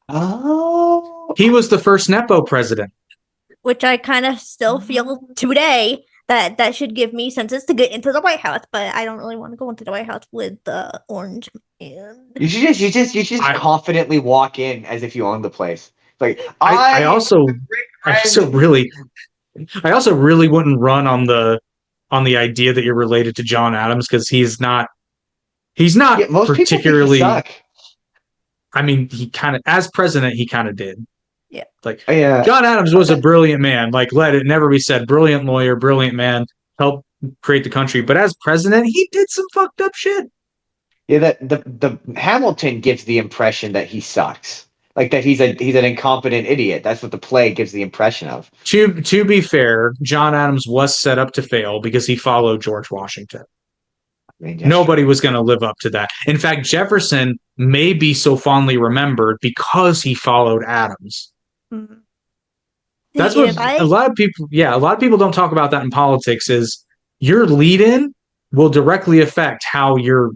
Oh. He was the first Nepo president. Which I kind of still feel today that should give me senses to get into the White House, but I don't really want to go into the White House with the orange man. You should confidently walk in as if you own the place. Like I also really wouldn't run on the idea that you're related to John Adams, because he's not most particularly. People think he suck. I mean, he kind of, as president, he kind of did. Yeah. Like, John Adams was a brilliant man. Like, let it never be said. Brilliant lawyer, brilliant man, helped create the country. But as president, he did some fucked up shit. Yeah, that the Hamilton gives the impression that he sucks. Like that he's an incompetent idiot. That's what the play gives the impression of. To be fair, John Adams was set up to fail because he followed George Washington. I mean, nobody was going to live up to that. In fact, Jefferson may be so fondly remembered because he followed Adams. Mm-hmm. That's what a lot of people don't talk about that in politics, is your lead-in will directly affect how you're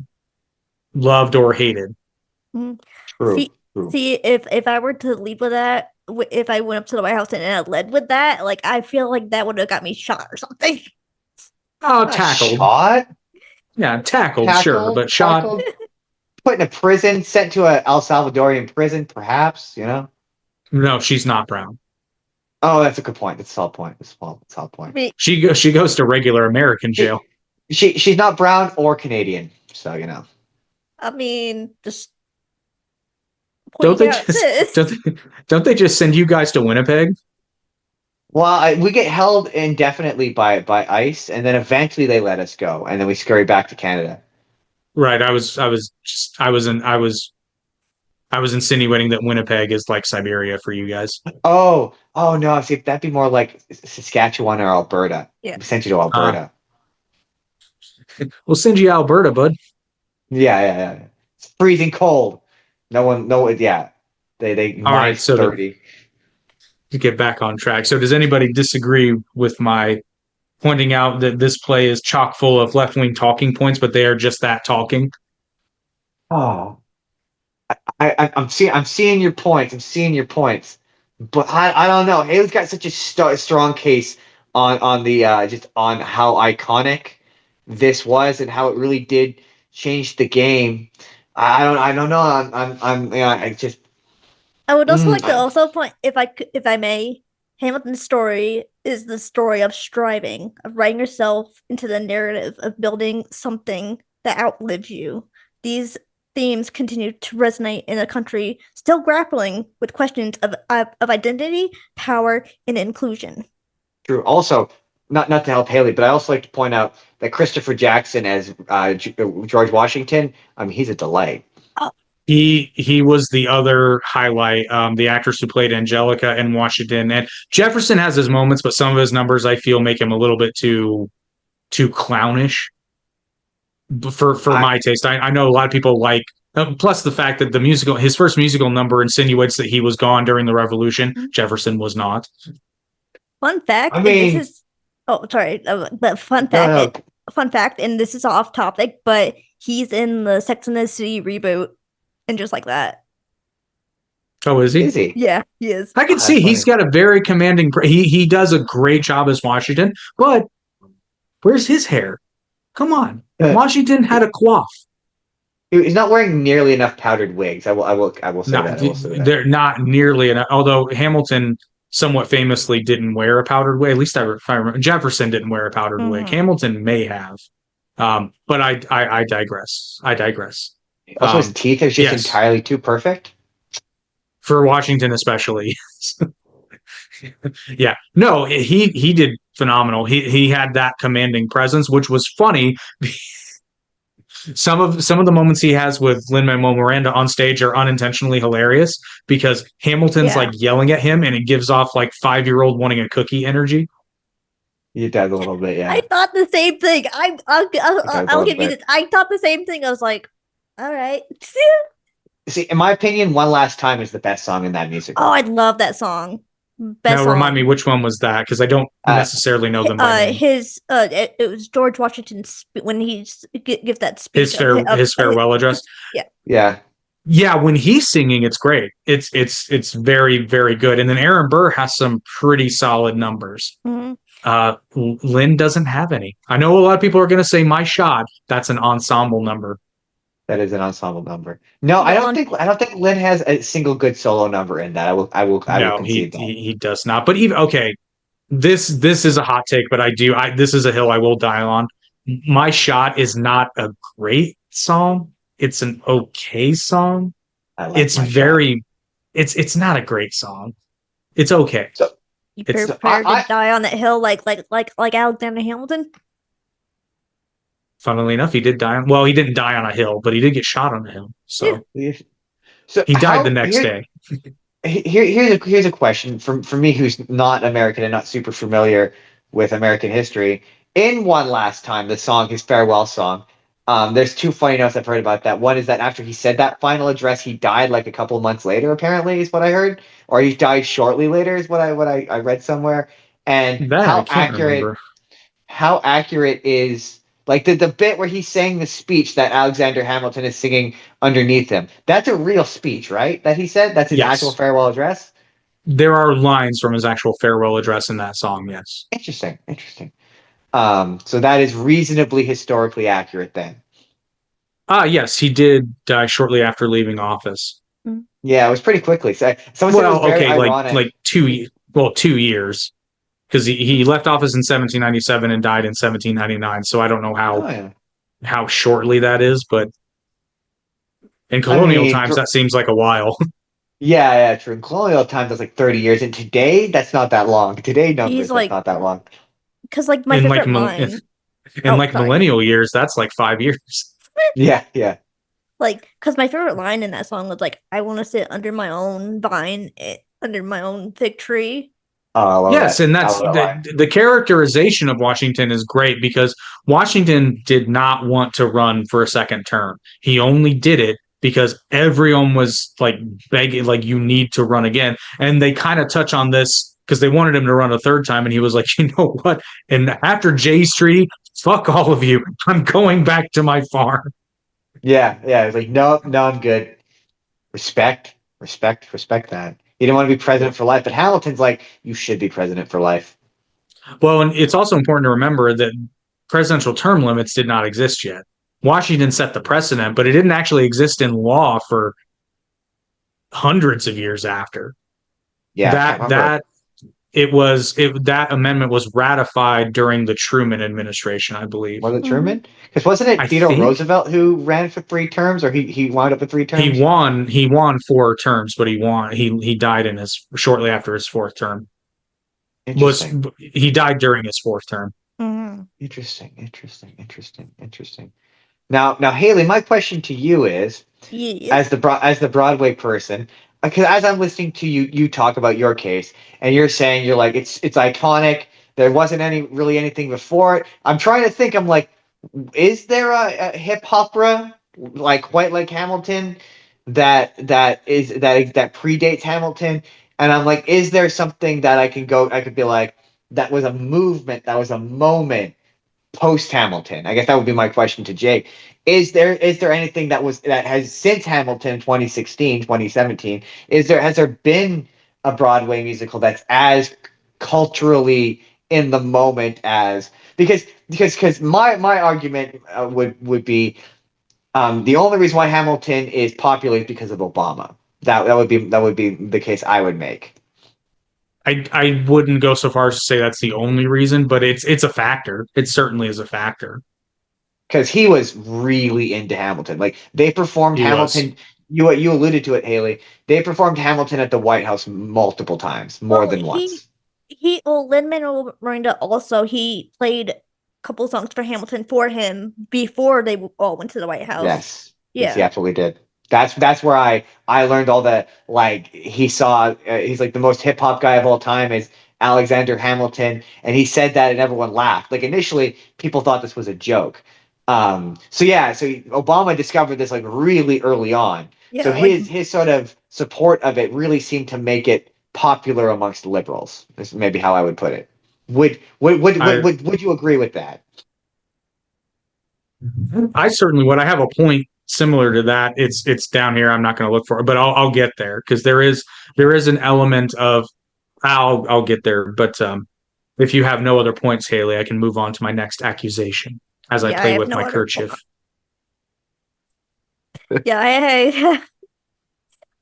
loved or hated. True. See, if I were to lead with that, if I went up to the White House and I led with that, like, I feel like that would have got me shot or something. Oh, tackled. Shot? Yeah, tackled, sure, but shot. Put in a prison, sent to a El Salvadorian prison, perhaps, you know? No, she's not brown. Oh, that's a good point. That's a solid point. That's a solid point. She goes to regular American jail. She's not brown or Canadian, so you know. I mean, just don't they just send you guys to Winnipeg? Well, we get held indefinitely by ICE, and then eventually they let us go, and then we scurry back to Canada. Right. I was insinuating that Winnipeg is like Siberia for you guys. Oh no! See, that'd be more like Saskatchewan or Alberta. Yeah. We sent you to Alberta. We'll send you to Alberta, bud. Yeah. It's freezing cold. Yeah. They all right. So 30. To get back on track. So does anybody disagree with my pointing out that this play is chock full of left-wing talking points, but they are just that, talking? Oh, I'm seeing your points. But I don't know. Haley's got such a strong case on the just on how iconic this was and how it really did change the game. I don't know. I would also like to also point, if I may, Hamilton's story is the story of striving, of writing yourself into the narrative, of building something that outlives you. These themes continue to resonate in a country still grappling with questions of identity, power, and inclusion. True. Also, not to help Haley, but I also like to point out that Christopher Jackson as George Washington, he's a delight. He was the other highlight, the actress who played Angelica in Washington. And Jefferson has his moments, but some of his numbers, I feel, make him a little bit too clownish for my taste. I know a lot of people like, plus the fact that his first musical number insinuates that he was gone during the Revolution. Mm-hmm. Jefferson was not. Fun fact. Fun fact, and this is off topic, but he's in the Sex and the City reboot. And just like that. Oh, is he? Is he? Yeah, he is. I can see he's got a very commanding. He does a great job as Washington, but where's his hair? Come on, Washington had a coif. He's not wearing nearly enough powdered wigs. I will say that. They're not nearly enough. Although Hamilton somewhat famously didn't wear a powdered wig. At least if I remember, Jefferson didn't wear a powdered wig. Hamilton may have. But I digress. Also, his teeth are just entirely too perfect. For Washington, especially. Yeah. No, he did phenomenal. He had that commanding presence, which was funny. Some of the moments he has with Lin-Manuel Miranda on stage are unintentionally hilarious because Hamilton's like yelling at him and it gives off like 5-year-old wanting a cookie energy. You did a little bit, yeah. I thought the same thing. I'll give you this. I thought the same thing. I was like, all right. See, in my opinion, One Last Time is the best song in that musical. Oh, I love that song. Best Now song. remind me, which one was that? Because I don't necessarily know them by name. It was George Washington when he gives that speech. His farewell address. Yeah. When he's singing, it's great. It's very, very good. And then Aaron Burr has some pretty solid numbers. Mhm. Lynn doesn't have any. I know a lot of people are going to say "My Shot." That's an ensemble number. That is an ensemble number. No, I don't think Lynn has a single good solo number in that. I will No, concede that. he does not. But even okay, this is a hot take, but this is a hill I will die on. My Shot is not a great song. It's an okay song. It's very it's not a great song. It's okay. So you prepared to die on that hill like Alexander Hamilton? Funnily enough, he did die on, well, he didn't die on a hill, but he did get shot on a hill. So he died the next day. Here's a question for me who's not American and not super familiar with American history. In One Last Time, the song, his farewell song, there's two funny notes I've heard about that. One is that after he said that final address, he died like a couple of months later, apparently, is what I heard. Or he died shortly later, is what I read somewhere. And how accurate is like the bit where he's saying the speech that Alexander Hamilton is singing underneath him. That's a real speech, right? That he said? That's his actual farewell address? There are lines from his actual farewell address in that song, yes. Interesting. So that is reasonably historically accurate then. Yes, he did die shortly after leaving office. Yeah, it was pretty quickly. So someone said it was very ironic. like 2 years. Because he left office in 1797 and died in 1799. So I don't know how shortly that is, but in colonial times, that seems like a while. Yeah, true. In colonial times, that's like 30 years. And today, that's not that long. Today numbers, that's not that long. Because like my favorite line. In millennial years, that's like 5 years. Yeah. Like, because my favorite line in that song was like, "I want to sit under my own vine, under my own fig tree." Yes, and that's the characterization of Washington is great because Washington did not want to run for a second term. He only did it because everyone was like begging, like, you need to run again. And they kind of touch on this because they wanted him to run a third time. And he was like, you know what? And after J Street, fuck all of you. I'm going back to my farm. Yeah. It's like, no, I'm good. Respect that. He didn't want to be president for life, but Hamilton's like, you should be president for life. Well, and it's also important to remember that presidential term limits did not exist yet. Washington set the precedent, but it didn't actually exist in law for hundreds of years after. Yeah, that amendment was ratified during the Truman administration, I believe. Was it Truman? Because wasn't it Theodore Roosevelt who ran for 3 terms, or he wound up with 3 terms? He won 4 terms, but he died shortly after his 4th term. He died during his 4th term. Mm-hmm. Interesting. Now, Haley, my question to you is, as the Broadway person, because as I'm listening to you talk about your case, and you're saying you're like it's iconic. There wasn't anything before it. I'm trying to think. I'm like, is there a hip opera like quite like Hamilton that predates Hamilton? And I'm like, is there something that I could be like, that was a movement, that was a moment post Hamilton? I guess that would be my question to Jake. Is there anything that has since Hamilton 2016, 2017, has there been a Broadway musical that's as culturally in the moment as, because my argument would be the only reason why Hamilton is popular is because of Obama. That would be the case I would make. I wouldn't go so far as to say that's the only reason, but it's a factor. It certainly is a factor. Because he was really into Hamilton. Like, they performed Hamilton. You alluded to it, Haley. They performed Hamilton at the White House multiple times, more than once. Lin-Manuel Miranda also, he played a couple songs for Hamilton for him before they all went to the White House. Yes. Yeah. Yes, he absolutely did. That's where I learned all the, like, he's like the most hip hop guy of all time is Alexander Hamilton, and he said that and everyone laughed. Like, initially people thought this was a joke. So Obama discovered this like really early on. Yeah, so his sort of support of it really seemed to make it popular amongst liberals. This is maybe how I would put it. Would you agree with that? I certainly would. I have a point similar to that. It's down here. I'm not going to look for it, but I'll get there because there is an element of I'll get there. But if you have no other points, Haley, I can move on to my next accusation as I play with my kerchief. Yeah,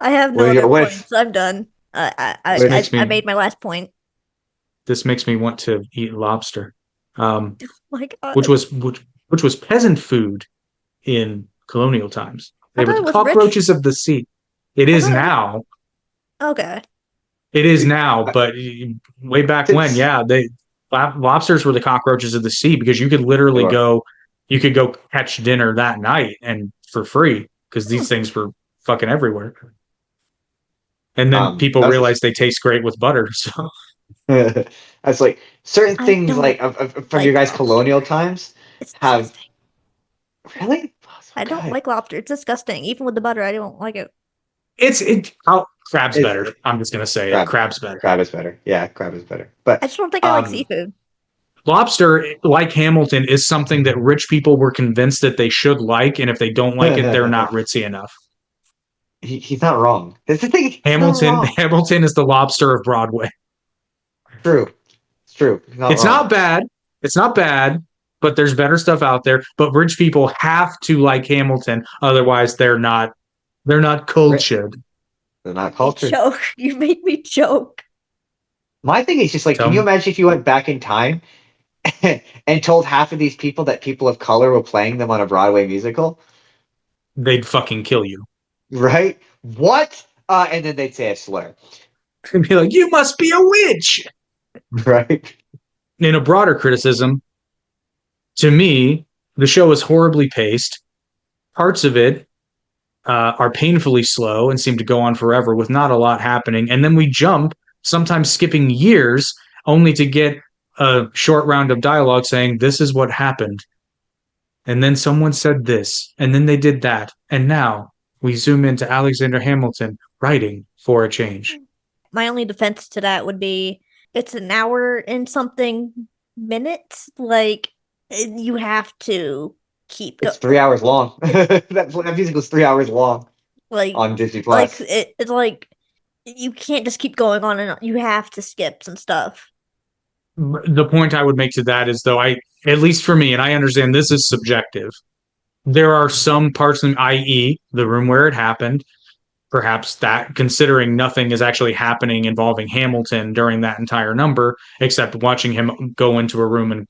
I have no other points. I'm done. I made my last point. This makes me want to eat lobster, Oh my God. which was peasant food in colonial times. They were the rich. cockroaches of the sea. It is now. Okay. It is now, but way back when, yeah, lobsters were the cockroaches of the sea because you could literally go catch dinner that night and for free because these things were fucking everywhere. And then people realized they taste great with butter. So I was like, certain things like from your guys' colonial times have really. I don't like lobster. It's disgusting. Even with the butter, I don't like it. Crab's better. I'm just gonna say it. Crab's better. Crab is better. Yeah, crab is better. But I just don't think I like seafood. Lobster, like Hamilton, is something that rich people were convinced that they should like, and if they don't like it, they're not ritzy enough. He's not wrong. That's the thing. Hamilton is the lobster of Broadway. True. It's true. It's not bad. It's not bad, but there's better stuff out there. But rich people have to like Hamilton, otherwise they're not cultured. They're not cultured. Joke. You made me joke. My thing is just like, can you imagine if you went back in time and told half of these people that people of color were playing them on a Broadway musical? They'd fucking kill you. Right? What? And then they'd say a slur. They'd be like, you must be a witch. Right? In a broader criticism, to me, the show is horribly paced. Parts of it are painfully slow and seem to go on forever with not a lot happening. And then we jump, sometimes skipping years, only to get a short round of dialogue saying, this is what happened. And then someone said this, and then they did that. And now we zoom into Alexander Hamilton writing for a change. My only defense to that would be it's an hour and something minutes. Like, you have to keep. It's 3 hours long. that musical's 3 hours long. Like on Disney Plus. Like it's like you can't just keep going on and on. You have to skip some stuff. The point I would make to that is, though, at least for me, and I understand this is subjective, there are some parts, i.e., the room where it happened, perhaps that, considering nothing is actually happening involving Hamilton during that entire number, except watching him go into a room and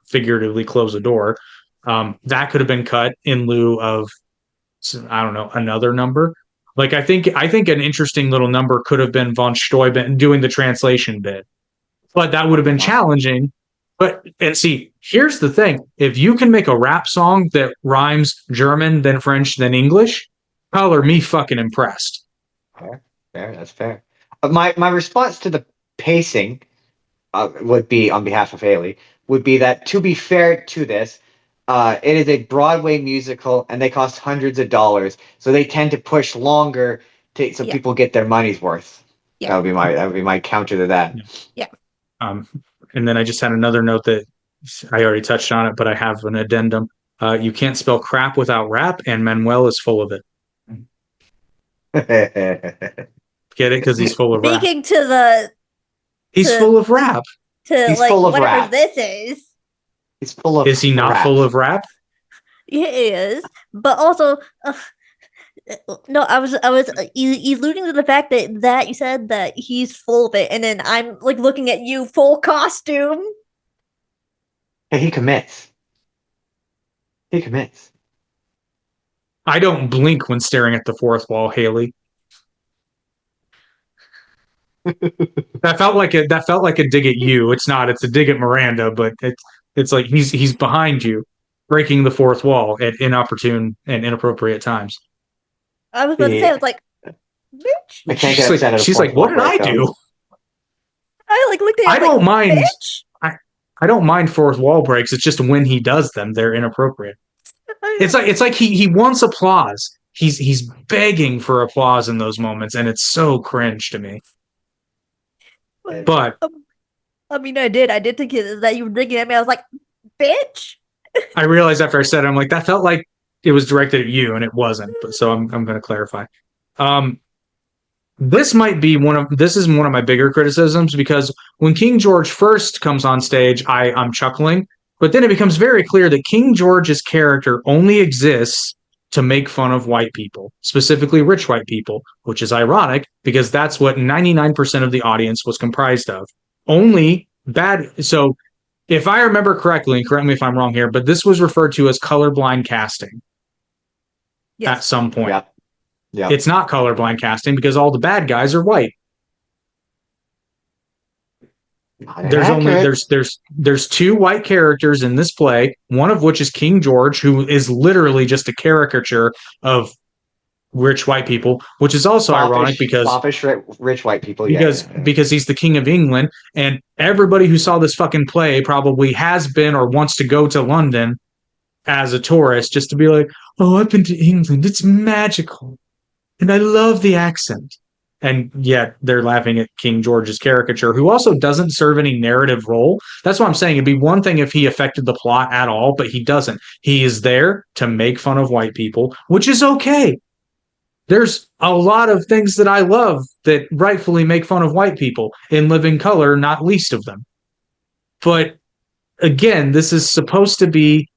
figuratively close a door, that could have been cut in lieu of, I don't know, another number. Like, I think an interesting little number could have been von Steuben doing the translation bit. But that would have been challenging. And see, here's the thing. If you can make a rap song that rhymes German, then French, then English, color me fucking impressed. Fair. That's fair. My response to the pacing would be, on behalf of Haley, would be that, to be fair to this, it is a Broadway musical, and they cost hundreds of dollars, so they tend to push longer so people get their money's worth. Yeah. That would be my counter to that. Yeah. And then I just had another note that I already touched on it, but I have an addendum. You can't spell crap without rap, and Manuel is full of it. Get it? Because he's full of rap. Speaking to the... He's full of rap. He's full of rap. This is. He's full of Is he not rap. full of rap? He is. But also... no, I was alluding to the fact that you said that he's full of it, and then I'm like looking at you, full costume. Hey, he commits. I don't blink when staring at the fourth wall, Haley. That felt like a dig at you. It's not. It's a dig at Miranda, but it's like he's behind you, breaking the fourth wall at inopportune and inappropriate times. I was about to say, I was like, bitch. She's like, what did I do? I like looked at. I don't mind. Bitch. I don't mind fourth wall breaks. It's just when he does them, they're inappropriate. It's like he wants applause. He's begging for applause in those moments, and it's so cringe to me. But I mean, I did think that you were drinking at me. I was like, bitch. I realized after I said it, I'm like, that felt like it was directed at you, and it wasn't. But so I'm going to clarify. This is one of my bigger criticisms, because when King George first comes on stage, I'm chuckling, but then it becomes very clear that King George's character only exists to make fun of white people, specifically rich white people, which is ironic because that's what 99% of the audience was comprised of. Only bad. So if I remember correctly, and correct me if I'm wrong here, but this was referred to as colorblind casting at some point. Yeah. Yeah. It's not colorblind casting because all the bad guys are white. There's two white characters in this play, one of which is King George, who is literally just a caricature of rich white people, which is also ironic because rich white people, because he's the king of England, and everybody who saw this fucking play probably has been or wants to go to London as a tourist just to be like, oh, I've been to England, it's magical, and I love the accent. And yet they're laughing at King George's caricature, who also doesn't serve any narrative role. That's what I'm saying. It'd be one thing if he affected the plot at all, but he doesn't. He is there to make fun of white people, which is okay. There's a lot of things that I love that rightfully make fun of white people, In Living Color, not least of them. But again, this is supposed to be,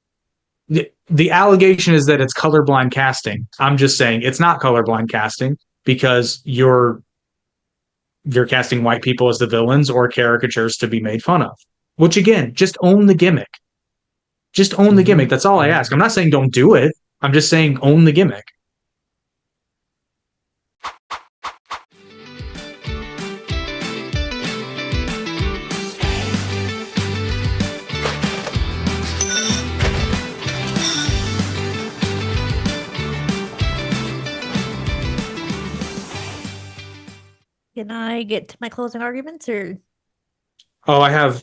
the allegation is that it's colorblind casting. I'm just saying it's not colorblind casting, because you're casting white people as the villains or caricatures to be made fun of. Which again, just own the gimmick. Just own the gimmick. That's all I ask. I'm not saying don't do it. I'm just saying own the gimmick. Can I get to my closing arguments, or? Oh, I have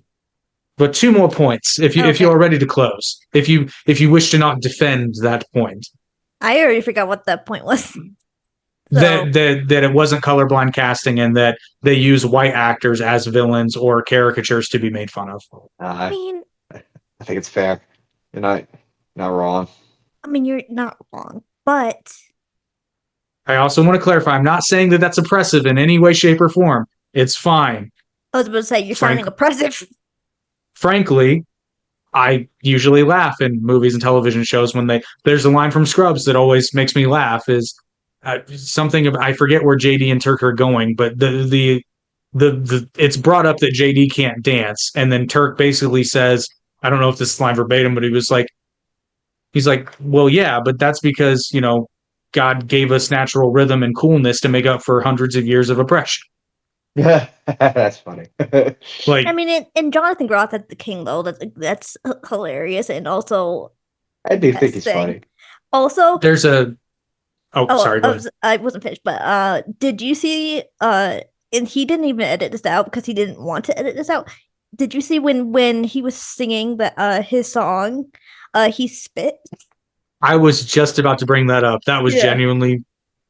but two more points if you are ready to close. If you wish to not defend that point. I already forgot what that point was. So. That it wasn't colorblind casting, and that they use white actors as villains or caricatures to be made fun of. I think it's fair. You're not wrong. I mean, you're not wrong, but I also want to clarify, I'm not saying that that's oppressive in any way, shape, or form. It's fine. I was about to say, you're sounding oppressive. Frankly, I usually laugh in movies and television shows when there's a line from Scrubs that always makes me laugh, is something of, I forget where JD and Turk are going, but the it's brought up that JD can't dance, and then Turk basically says, I don't know if this is line verbatim, but he's like, well, yeah, but that's because, God gave us natural rhythm and coolness to make up for hundreds of years of oppression. Yeah, that's funny. I mean, and Jonathan Groff as the king, though, that's hilarious, and also I do think he's funny. Also, there's a sorry, go ahead. I wasn't finished, but did you see? And he didn't even edit this out because he didn't want to edit this out. Did you see when he was singing his song? He spit. I was just about to bring that up. That was genuinely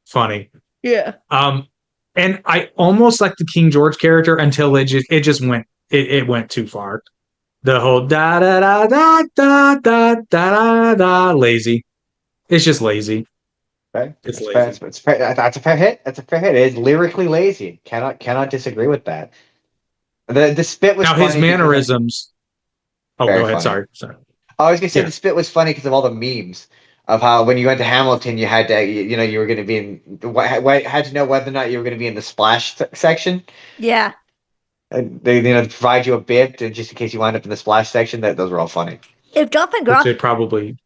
funny. Yeah. And I almost like the King George character until it just went too far. The whole da da da da da da da da lazy. It's just lazy. Okay. It's lazy. That's a fair hit. That's a fair hit. It's lyrically lazy. Cannot disagree with that. The spit was now funny his mannerisms. Oh, go ahead. Funny. Sorry. I was gonna say the spit was funny because of all the memes of how when you went to Hamilton, you had to, you were going to be in. Had to know whether or not you were going to be in the splash section. Yeah. And they provide you a bib just in case you wind up in the splash section. Those were all funny. If Jonathan Groff probably.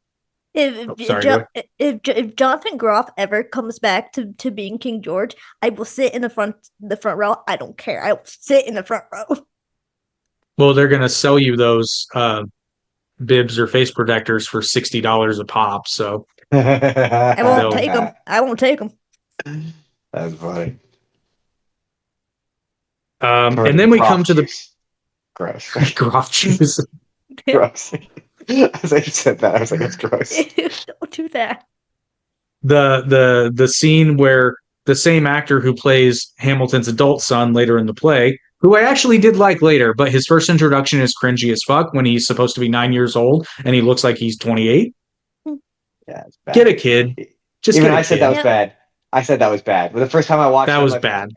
If Jonathan Groff ever comes back to being King George, I will sit in the front row. I don't care. I will sit in the front row. Well, they're going to sell you those bibs or face protectors for $60 a pop. So I won't take them. I won't take them. That's funny. And then we come to the gross Groff juice. Gross. As I said that, I was like, that's gross. Don't do that. The scene where the same actor who plays Hamilton's adult son later in the play, who I actually did like later, but his first introduction is cringy as fuck when he's supposed to be 9 years old and he looks like he's 28. Yeah, it's bad. Get a kid. Just Even get a I said kid. that was bad. I said that was bad. But the first time I watched That it, was like, bad.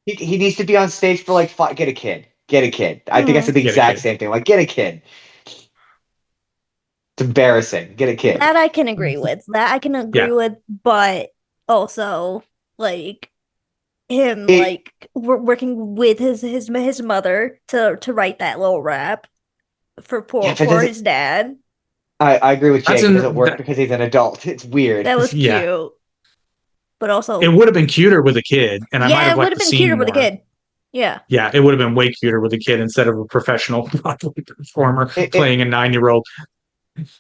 he needs to be on stage for like get a kid. Get a kid. I think I said the Get a exact kid. same thing. Like, get a kid. It's embarrassing. Get a kid. That I can agree with. That I can agree with, but also like him working with his mother to write that little rap for his dad. I agree with Jake. It doesn't work because he's an adult. It's weird. That was cute. But also, it would have been cuter with a kid, and I might have liked the scene cuter more. with a kid. Yeah. Yeah, it would have been way cuter with a kid instead of a professional Broadway performer playing a 9-year-old.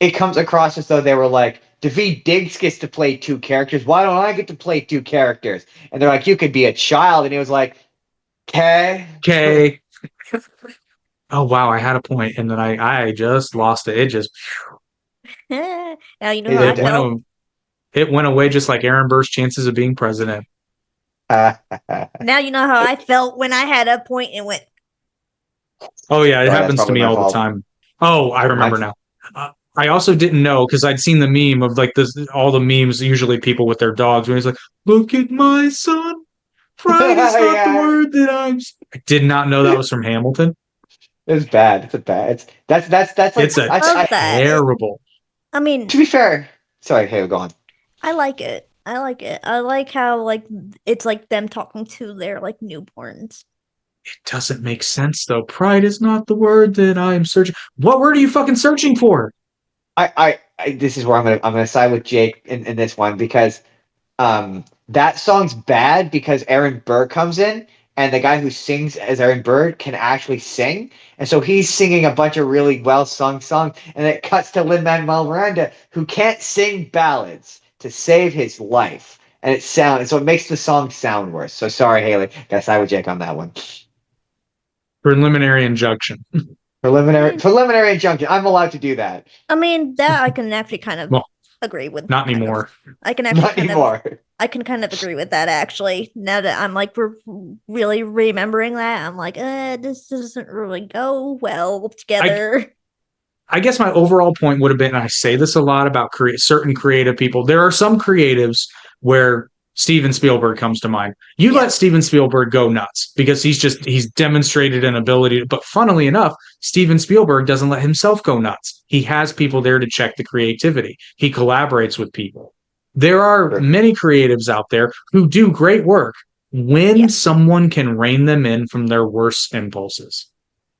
It comes across as though they were like, Daveed Diggs gets to play 2 characters. Why don't I get to play 2 characters? And they're like, you could be a child. And he was like, okay. Oh, wow, I had a point, and then I just lost it. It just... Now you know how I felt. It went away just like Aaron Burr's chances of being president. Now you know how I felt when I had a point and went. Oh, yeah, it happens to me all the time. Oh, I remember now. I also didn't know because I'd seen the meme of like this, all the memes, usually people with their dogs, when he's like, look at my son. Pride is not the word that I did not know that was from Hamilton. It's bad. It's a bad. That's like, terrible. I mean, to be fair, sorry, Hale, go on. I like it. I like how like it's like them talking to their like newborns. It doesn't make sense though. Pride is not the word that I am searching. What word are you fucking searching for? I this is where I'm gonna side with Jake in this one because that song's bad because Aaron Burr comes in and the guy who sings as Aaron Burr can actually sing, and so he's singing a bunch of really well sung songs, and it cuts to Lin-Manuel Miranda who can't sing ballads to save his life, and so it makes the song sound worse. So sorry, Haley, gotta side with Jake on that one. Preliminary injunction. Preliminary injunction. I'm allowed to do that. I mean, that I can actually kind of agree with. Not anymore. I can actually I can kind of agree with that actually. Now that I'm like really remembering that, I'm like, this doesn't really go well together. I guess my overall point would have been, and I say this a lot about certain creative people. There are some creatives where Steven Spielberg comes to mind. You let Steven Spielberg go nuts because he's demonstrated an ability. But funnily enough, Steven Spielberg doesn't let himself go nuts. He has people there to check the creativity. He collaborates with people. There are many creatives out there who do great work when someone can rein them in from their worst impulses.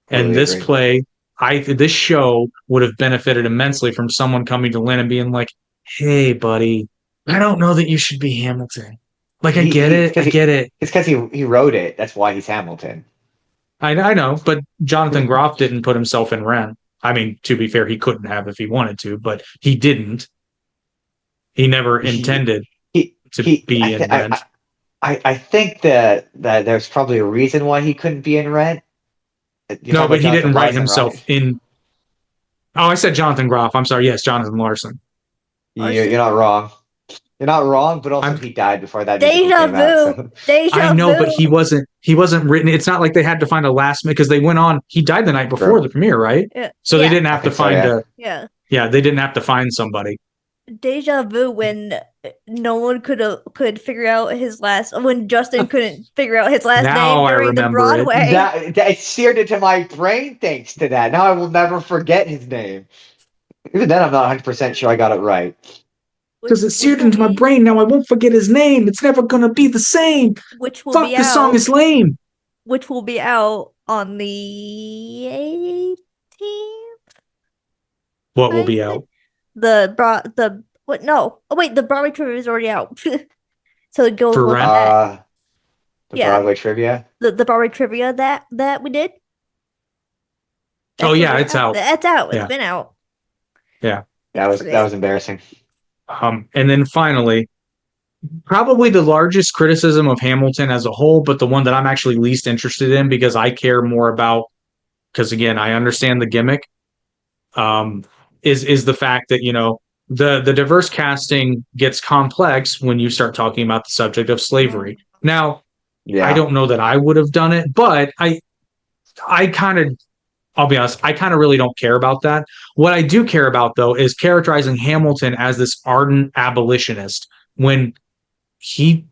And this this show would have benefited immensely from someone coming to Lynn and being like, hey, buddy, I don't know that you should be Hamilton. Like, I get it. It's because he wrote it. That's why he's Hamilton. I know, but Jonathan Groff didn't put himself in Ren. I mean, to be fair, he couldn't have if he wanted to, but he didn't. He never intended to be in Ren. I think that there's probably a reason why he couldn't be in Ren. No, but he didn't write himself in. Oh, I said Jonathan Groff. I'm sorry. Yes, Jonathan Larson. You're not wrong. You're not wrong, but also he died before that. Deja vu. I know, but he wasn't written. It's not like they had to find a last minute because they went on. He died the night before the premiere, right? Yeah. So they didn't have to find Yeah, they didn't have to find somebody. Deja vu when no one could figure out his last when Justin couldn't figure out his last name during the Broadway. That seared into my brain thanks to that. Now I will never forget his name. Even then, I'm not 100% sure I got it right. Because it's seared into my brain. Now I won't forget his name. It's never gonna be the same. Which will Fuck, be this song is lame. Which will be out on the 18th. What will be out? The Broadway trivia is already out. So go for look at the Broadway trivia. The Broadway trivia that we did. It's out. That's out. It's been out. Yeah. That was embarrassing. And then finally, probably the largest criticism of Hamilton as a whole, but the one that I'm actually least interested in because I care more about, because again, I understand the gimmick, is the fact that, the diverse casting gets complex when you start talking about the subject of slavery. Now, I don't know that I would have done it, but I'll be honest, I kind of really don't care about that. What I do care about, though, is characterizing Hamilton as this ardent abolitionist when he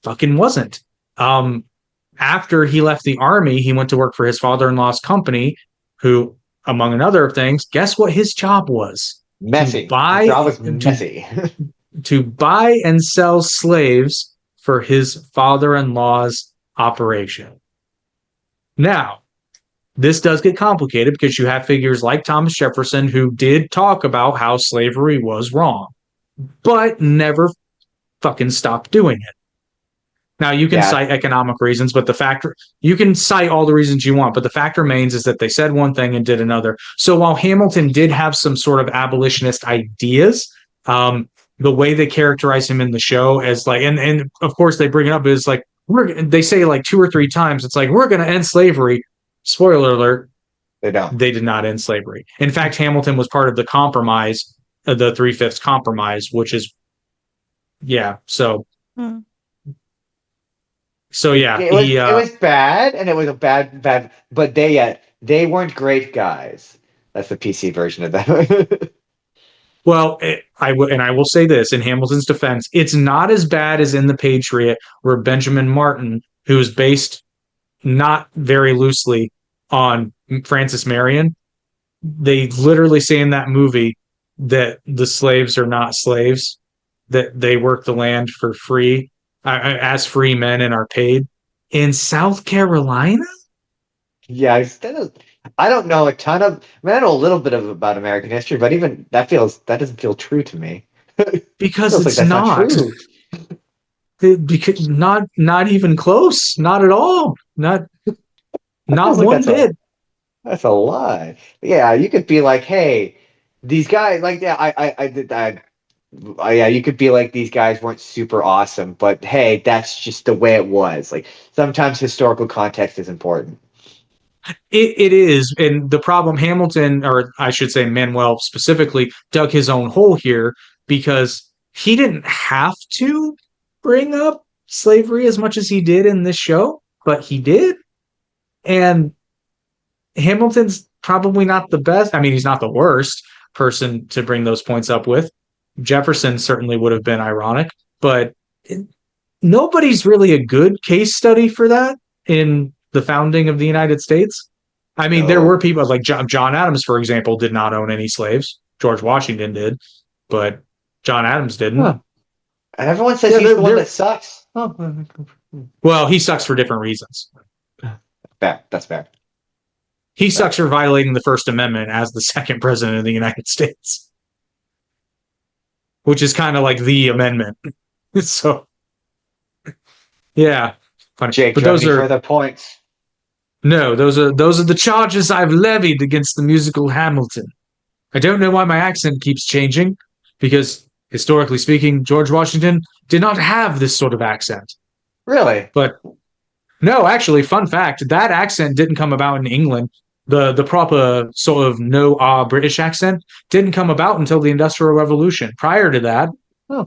fucking wasn't. After he left the army, he went to work for his father-in-law's company, who, among other things, guess what his job was? Messy. His job was messy. To buy and sell slaves for his father-in-law's operation. Now, this does get complicated because you have figures like Thomas Jefferson who did talk about how slavery was wrong, but never fucking stopped doing it. Now, you can cite economic reasons, but you can cite all the reasons you want, but the fact remains is that they said one thing and did another. So while Hamilton did have some sort of abolitionist ideas, the way they characterize him in the show as like, and of course they bring it up is like, they say like 2 or 3 times, it's like, we're going to end slavery. Spoiler alert. They don't. They did not end slavery. In fact, Hamilton was part of the compromise, the 3/5 compromise, which is, so. So yeah, it was bad, and it was a bad, but they weren't great guys. That's the PC version of that. Well, I will say this in Hamilton's defense, it's not as bad as in The Patriot, where Benjamin Martin, who is based not very loosely on Francis Marion, they literally say in that movie that the slaves are not slaves, that they work the land for free, as free men and are paid. In South Carolina? Yeah, I don't know a ton of. I mean, I know a little bit about American history, but even that doesn't feel true to me. Because it's like not true. Because not even close. Not at all. Not one bit. That's a lie. Yeah, you could be like, hey, these guys, like, you could be like, these guys weren't super awesome, but hey, that's just the way it was. Like, sometimes historical context is important. It is. And the problem, Hamilton, or I should say Manuel specifically, dug his own hole here because he didn't have to bring up slavery as much as he did in this show, but he did. And Hamilton's probably not the best. I mean, he's not the worst person to bring those points up with. Jefferson certainly would have been ironic, but nobody's really a good case study for that in the founding of the United States. I mean, there were people like John Adams, for example, did not own any slaves. George Washington did, but John Adams didn't. Huh. And everyone says he's the one that sucks. Well, he sucks for different reasons. Fair. That's fair. He sucks for violating the First Amendment as the second president of the United States, which is kind of like the amendment. So, yeah. Funny. Jake, but those are further points. No, those are the charges I've levied against the musical Hamilton. I don't know why my accent keeps changing, because historically speaking, George Washington did not have this sort of accent. Really? But no, actually, fun fact, that accent didn't come about in England. The proper sort of British accent didn't come about until the Industrial Revolution. Prior to that,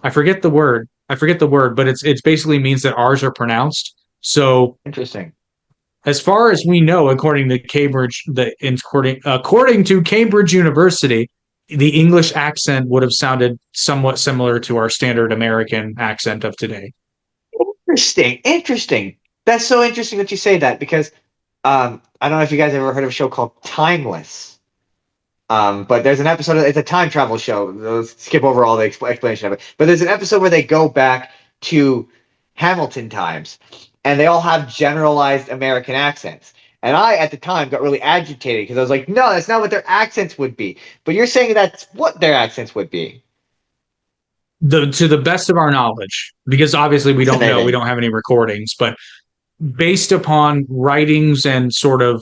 I forget the word, but it's basically means that R's are pronounced. So interesting. As far as we know, according to Cambridge University, the English accent would have sounded somewhat similar to our standard American accent of today. Interesting. That's so interesting that you say that, because I don't know if you guys ever heard of a show called Timeless. But there's an episode, it's a time travel show. Let's skip over all the explanation of it. But there's an episode where they go back to Hamilton times, and they all have generalized American accents. And I, at the time, got really agitated because I was like, no, that's not what their accents would be. But you're saying that's what their accents would be. To the best of our knowledge, because obviously we don't know, we don't have any recordings, but based upon writings and sort of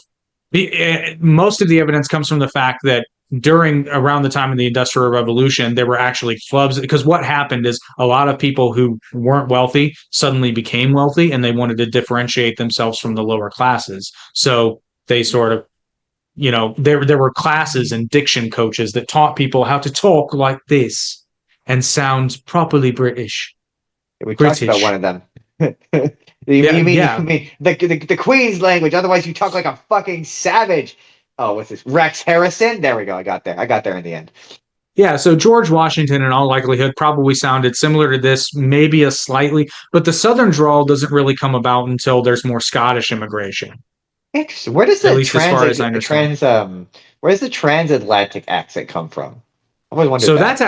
most of the evidence comes from the fact that around the time of the Industrial Revolution, there were actually clubs, because what happened is a lot of people who weren't wealthy suddenly became wealthy, and they wanted to differentiate themselves from the lower classes. So they sort of, there were classes and diction coaches that taught people how to talk like this and sound properly British. We talked about one of them. You Yeah, mean yeah. you mean the Queen's language? Otherwise, you talk like a fucking savage. Oh, what's this? Rex Harrison. There we go. I got there in the end. Yeah, so George Washington, in all likelihood, probably sounded similar to this, maybe a slightly, but the Southern drawl doesn't really come about until there's more Scottish immigration, Interesting. Where does at the least as far as I understand. where does the transatlantic accent come from? I always wondered So that. that's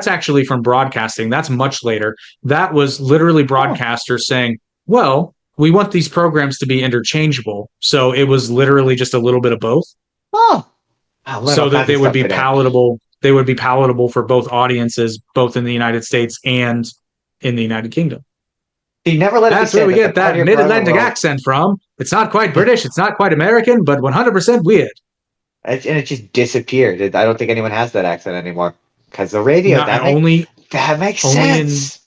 actually from broadcasting. That's much later. That was literally broadcasters saying, "Well, we want these programs to be interchangeable." So it was literally just a little bit of both, Oh, I learned so all that kinds they of would stuff be today. palatable. They would be palatable for both audiences, both in the United States and in the United Kingdom. You never let it be That's where said we that the get that Party of mid-Atlantic Broadway accent from. It's not quite British, it's not quite American, but 100% weird. and it just disappeared. I don't think anyone has that accent anymore because the radio. Not only That makes only in sense.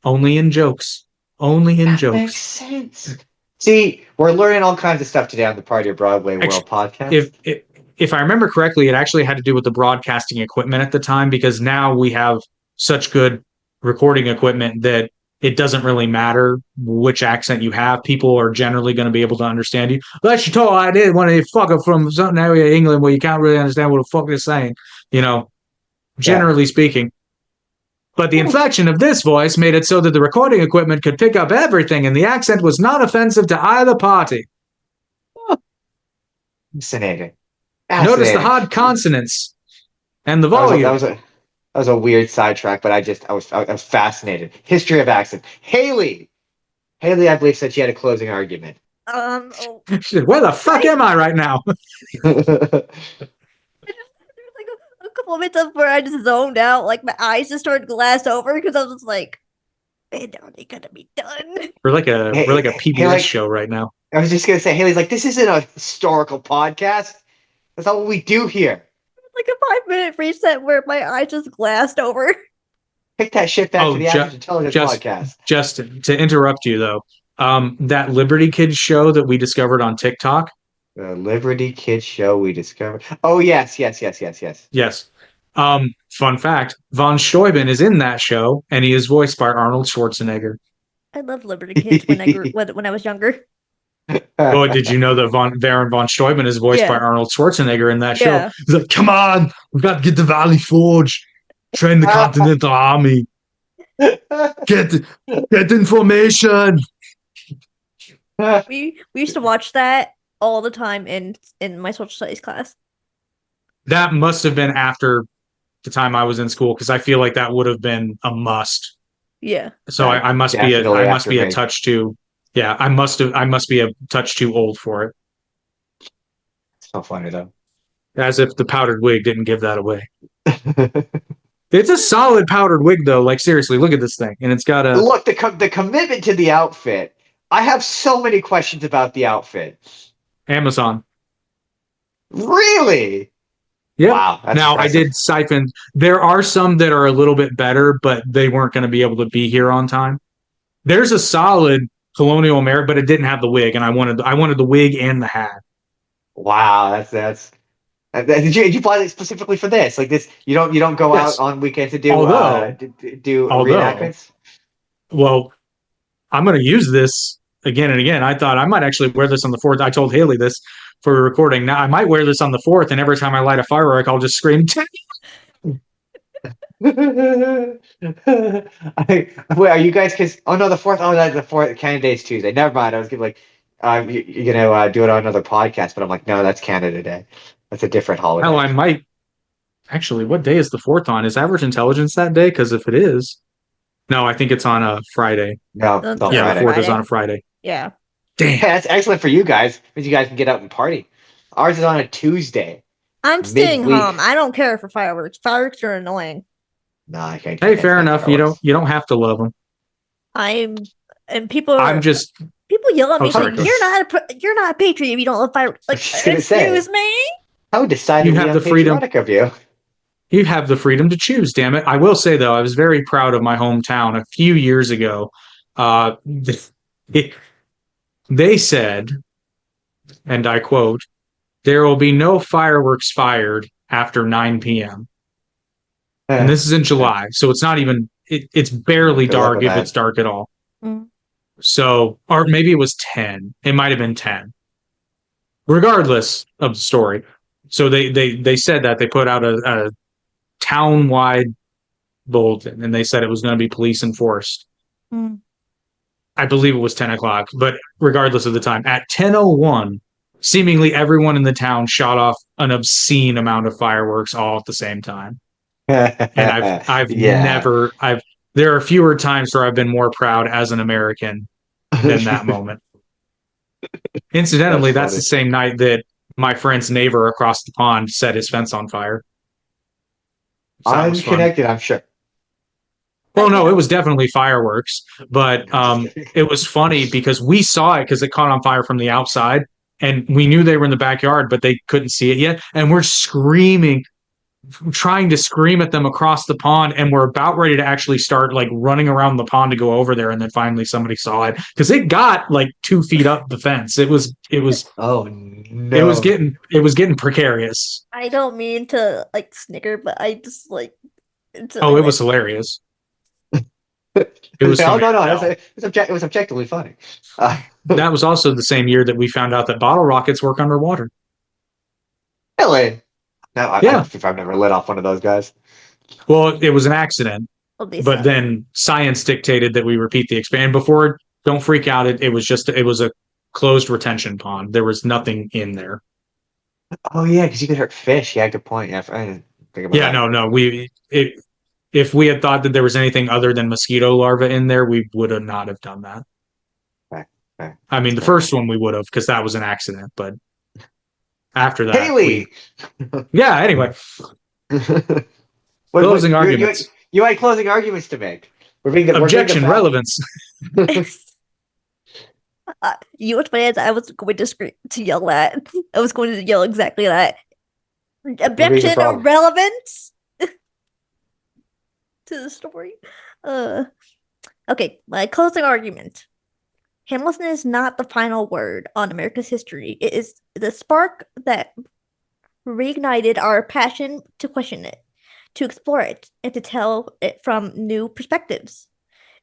only in jokes. Only in That jokes. makes sense. See, we're learning all kinds of stuff today on the Party of Broadway World podcast. If I remember correctly, it actually had to do with the broadcasting equipment at the time, because now we have such good recording equipment that it doesn't really matter which accent you have. People are generally going to be able to understand you. Unless you told I did one of you fucker from some area of England where you can't really understand what the fuck they're saying, generally speaking. But the inflection of this voice made it so that the recording equipment could pick up everything, and the accent was not offensive to either party. Fascinating. Notice the hard consonants and the That volume. was a weird sidetrack, but I was fascinated. History of accent. Haley, I believe said she had a closing argument. She said, "Where the fuck am I right now?" There's like a couple of minutes where I just zoned out, like my eyes just started to glass over because I was just like, "Man, are they gonna be done?" We're like a PBS Haley, show right now. I was just gonna say, Haley's like, this isn't a historical podcast. That's not what we do here. Like a 5-minute reset where my eyes just glassed over. Pick that shit back to the average intelligence podcast. Just to interrupt you though, that Liberty Kids show that we discovered on TikTok. The Liberty Kids show we discovered. Oh yes. Yes. Fun fact: Von Steuben is in that show, and he is voiced by Arnold Schwarzenegger. I loved Liberty Kids when I was younger. Oh, did you know that Baron von Steuben is voiced by Arnold Schwarzenegger in that show? Yeah. He's like, "Come on, we've got to get to Valley Forge, train the Continental Army, get information." We used to watch that all the time in my social studies class. That must have been after the time I was in school, because I feel like that would have been a must. Yeah. So I must be a touch too. Yeah, I must be a touch too old for it. It's so funny though. As if the powdered wig didn't give that away. It's a solid powdered wig though. Like seriously, look at this thing, and it's got a look. The commitment to the outfit. I have so many questions about the outfit. Amazon. Really? Yeah. Wow. Now impressive. I did siphon. There are some that are a little bit better, but they weren't going to be able to be here on time. There's a solid Colonial American, but it didn't have the wig, and I wanted the wig and the hat. Wow, that's. Did you buy it specifically for this? Like this, you don't go out on weekends to do reenactments. Well, I'm going to use this again and again. I thought I might actually wear this on the 4th. I told Haley this for a recording. Now I might wear this on the 4th, and every time I light a firework, I'll just scream. Wait, are you guys? The 4th. Oh, that's the 4th. Canada Day is Tuesday. Never mind. I was gonna you're gonna do it on another podcast, but I'm like, no, that's Canada Day. That's a different holiday. Hell, I might. Actually, what day is the 4th on? Is Average Intelligence that day? Because if it is, no, I think it's on a Friday. No, the Friday. 4th is on a Friday. Yeah. Damn, that's excellent for you guys. Means you guys can get out and party. Ours is on a Tuesday. I'm staying home. I don't care for fireworks. Fireworks are annoying. No, I can't. Hey, fair enough. You don't have to love them. People yell at me saying, "You're not a patriot if you don't love fireworks." Like, excuse me. How decidedly you have the freedom of you. You have the freedom to choose. Damn it! I will say though, I was very proud of my hometown a few years ago. They said, and I quote, "There will be no fireworks fired after 9 p.m." And this is in July, so it's not even. It's barely dark if it's dark at all. Mm. So, or maybe it was 10. It might have been 10. Regardless of the story. So they said that they put out a town-wide bulletin, and they said it was going to be police enforced. I believe it was 10 o'clock, but regardless of the time, at 10:01, seemingly everyone in the town shot off an obscene amount of fireworks all at the same time. And I've never there are fewer times where I've been more proud as an American than that moment. Incidentally, that's the same night that my friend's neighbor across the pond set his fence on fire. So I'm connected, I'm sure. Well, no, it was definitely fireworks, but it was funny because we saw it because it caught on fire from the outside, and we knew they were in the backyard, but they couldn't see it yet. And we're screaming, trying to scream at them across the pond, and we're about ready to actually start like running around the pond to go over there, and then finally somebody saw it because it got like 2 feet up the fence. It was oh no, it was getting precarious. I don't mean to like snicker, but I just like it was hilarious. It was it was objectively funny. That was also the same year that we found out that bottle rockets work underwater. Really? No, Yeah. I've never lit off one of those guys. Well, it was an accident, but then science dictated that we repeat the experiment. Before, don't freak out. It was a closed retention pond. There was nothing in there. Oh yeah, because you could hurt fish. Yeah, good point. Yeah, I didn't think about that. No. If we had thought that there was anything other than mosquito larvae in there, we would have not have done that. Okay. I mean, the first one we would have because that was an accident, but after that, Haley. Yeah. Anyway, closing arguments. You had closing arguments to make. Objection, relevance. You were funny as I was going to yell that. I was going to yell exactly that. Objection or relevance to the story. Okay, my closing argument. Hamilton is not the final word on America's history. It is the spark that reignited our passion to question it, to explore it, and to tell it from new perspectives.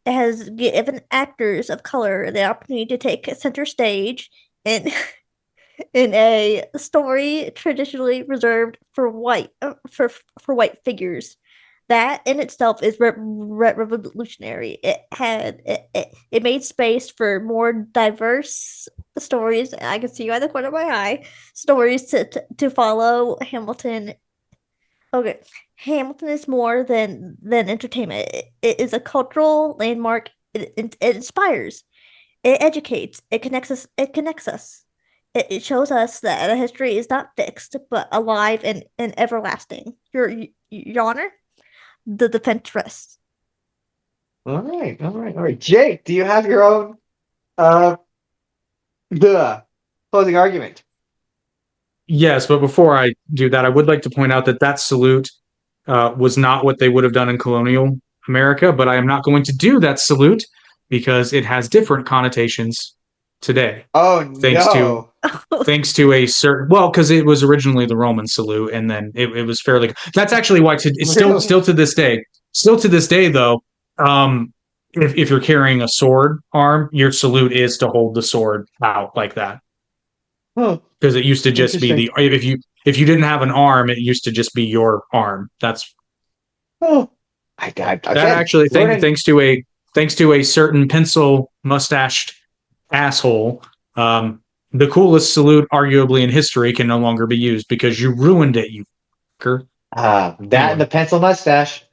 It has given actors of color the opportunity to take center stage in a story traditionally reserved for white figures. That in itself is revolutionary. It made space for more diverse stories. I can see you at the corner of my eye. Stories to follow Hamilton. Okay, Hamilton is more than entertainment. It is a cultural landmark. It inspires. It educates. It connects us. It shows us that history is not fixed, but alive and everlasting. Your Honor, the defense rests. All right. Jake, do you have your own the closing argument? Yes, but before I do that, I would like to point out that salute was not what they would have done in colonial America, but I am not going to do that salute because it has different connotations today. Oh, thanks to a certain, well, because it was originally the Roman salute, and then it was fairly. That's actually why it's still to this day though. If you're carrying a sword arm, your salute is to hold the sword out like that. Because it used to just be if you didn't have an arm, it used to just be your arm. That's actually thanks to a certain pencil mustached asshole. The coolest salute, arguably in history, can no longer be used because you ruined it, you fucker. And the pencil mustache.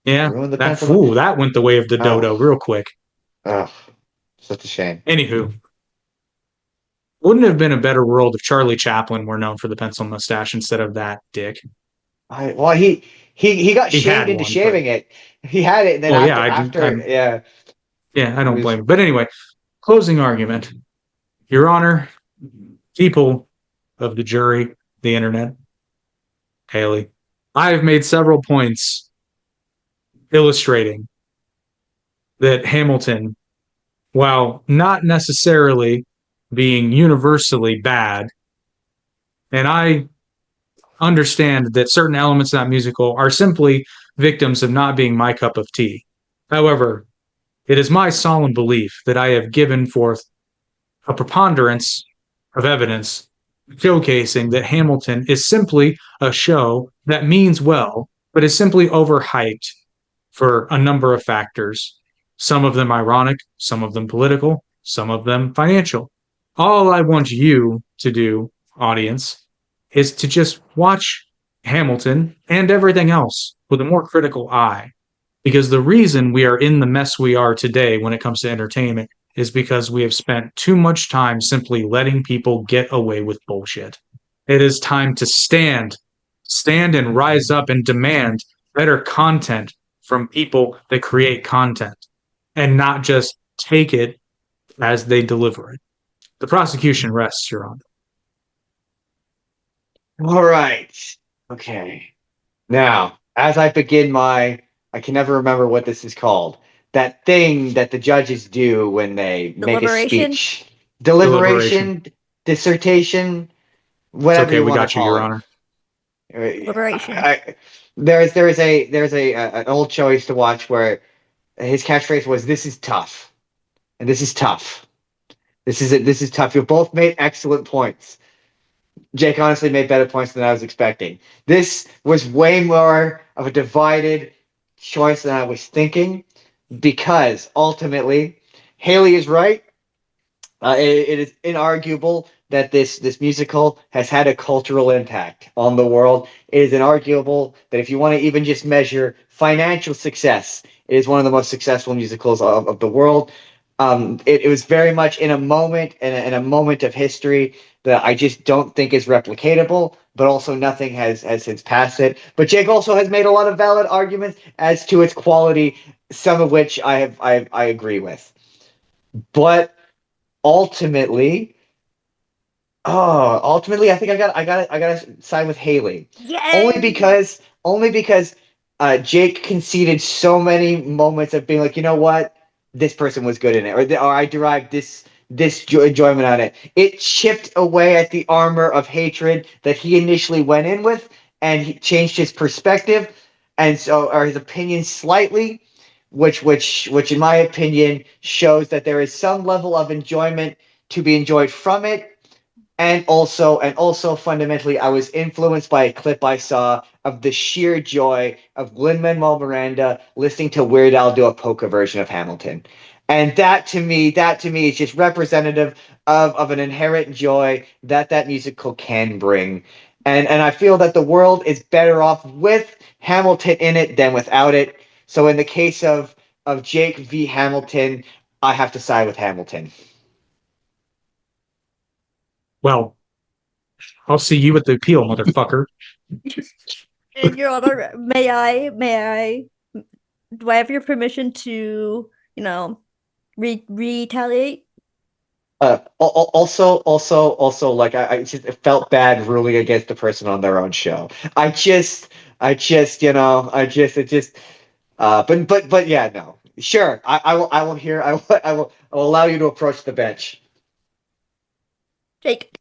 Yeah, that went the way of the dodo real quick. Such a shame. Anywho. Wouldn't it have been a better world if Charlie Chaplin were known for the pencil mustache instead of that dick? He got shamed into shaving it. He had it, and then I don't blame him. But anyway, closing argument. Your Honor, people of the jury, the internet, Haley, I have made several points illustrating that Hamilton, while not necessarily being universally bad, and I understand that certain elements of that musical are simply victims of not being my cup of tea. However, it is my solemn belief that I have given forth a preponderance of evidence showcasing that Hamilton is simply a show that means well, but is simply overhyped for a number of factors. Some of them ironic, some of them political, some of them financial. All I want you to do, audience, is to just watch Hamilton and everything else with a more critical eye. Because the reason we are in the mess we are today when it comes to entertainment is because we have spent too much time simply letting people get away with bullshit. It is time to stand and rise up and demand better content from people that create content and not just take it as they deliver it. The prosecution rests, Your Honor. All right. Okay. Now, as I begin I can never remember what this is called. That thing that the judges do when they make a speech. Deliberation, dissertation, whatever it's okay, you we want got to you, call Your it. Honor. Deliberation. There's an old show I used to watch where his catchphrase was, "This is tough," and this is tough. This is tough. You both made excellent points. Jake honestly made better points than I was expecting. This was way more of a divided choice than I was thinking, because ultimately Haley is right. It is inarguable that this musical has had a cultural impact on the world. It is inarguable that if you want to even just measure financial success, it is one of the most successful musicals of the world. It was very much in a moment, in a moment of history that I just don't think is replicatable, but also nothing has since passed it. But Jake also has made a lot of valid arguments as to its quality, some of which I agree with. But ultimately, I think I gotta side with Haley. Yay! Only because Jake conceded so many moments of being like, you know what, this person was good in it, or I derived this enjoyment on it. It chipped away at the armor of hatred that he initially went in with, and he changed his perspective, and so, or his opinion slightly, which in my opinion shows that there is some level of enjoyment to be enjoyed from it. And also fundamentally, I was influenced by a clip I saw of the sheer joy of Lin-Manuel Miranda listening to Weird Al do a polka version of Hamilton. And that to me is just representative of an inherent joy that musical can bring. And I feel that the world is better off with Hamilton in it than without it. So in the case of Jake v. Hamilton, I have to side with Hamilton. Well, I'll see you at the appeal, motherfucker. And Your Honor, may I, do I have your permission to, retaliate? Also, like I just felt bad ruling against the person on their own show. But yeah, no, sure. I will hear. I will allow you to approach the bench. Jake.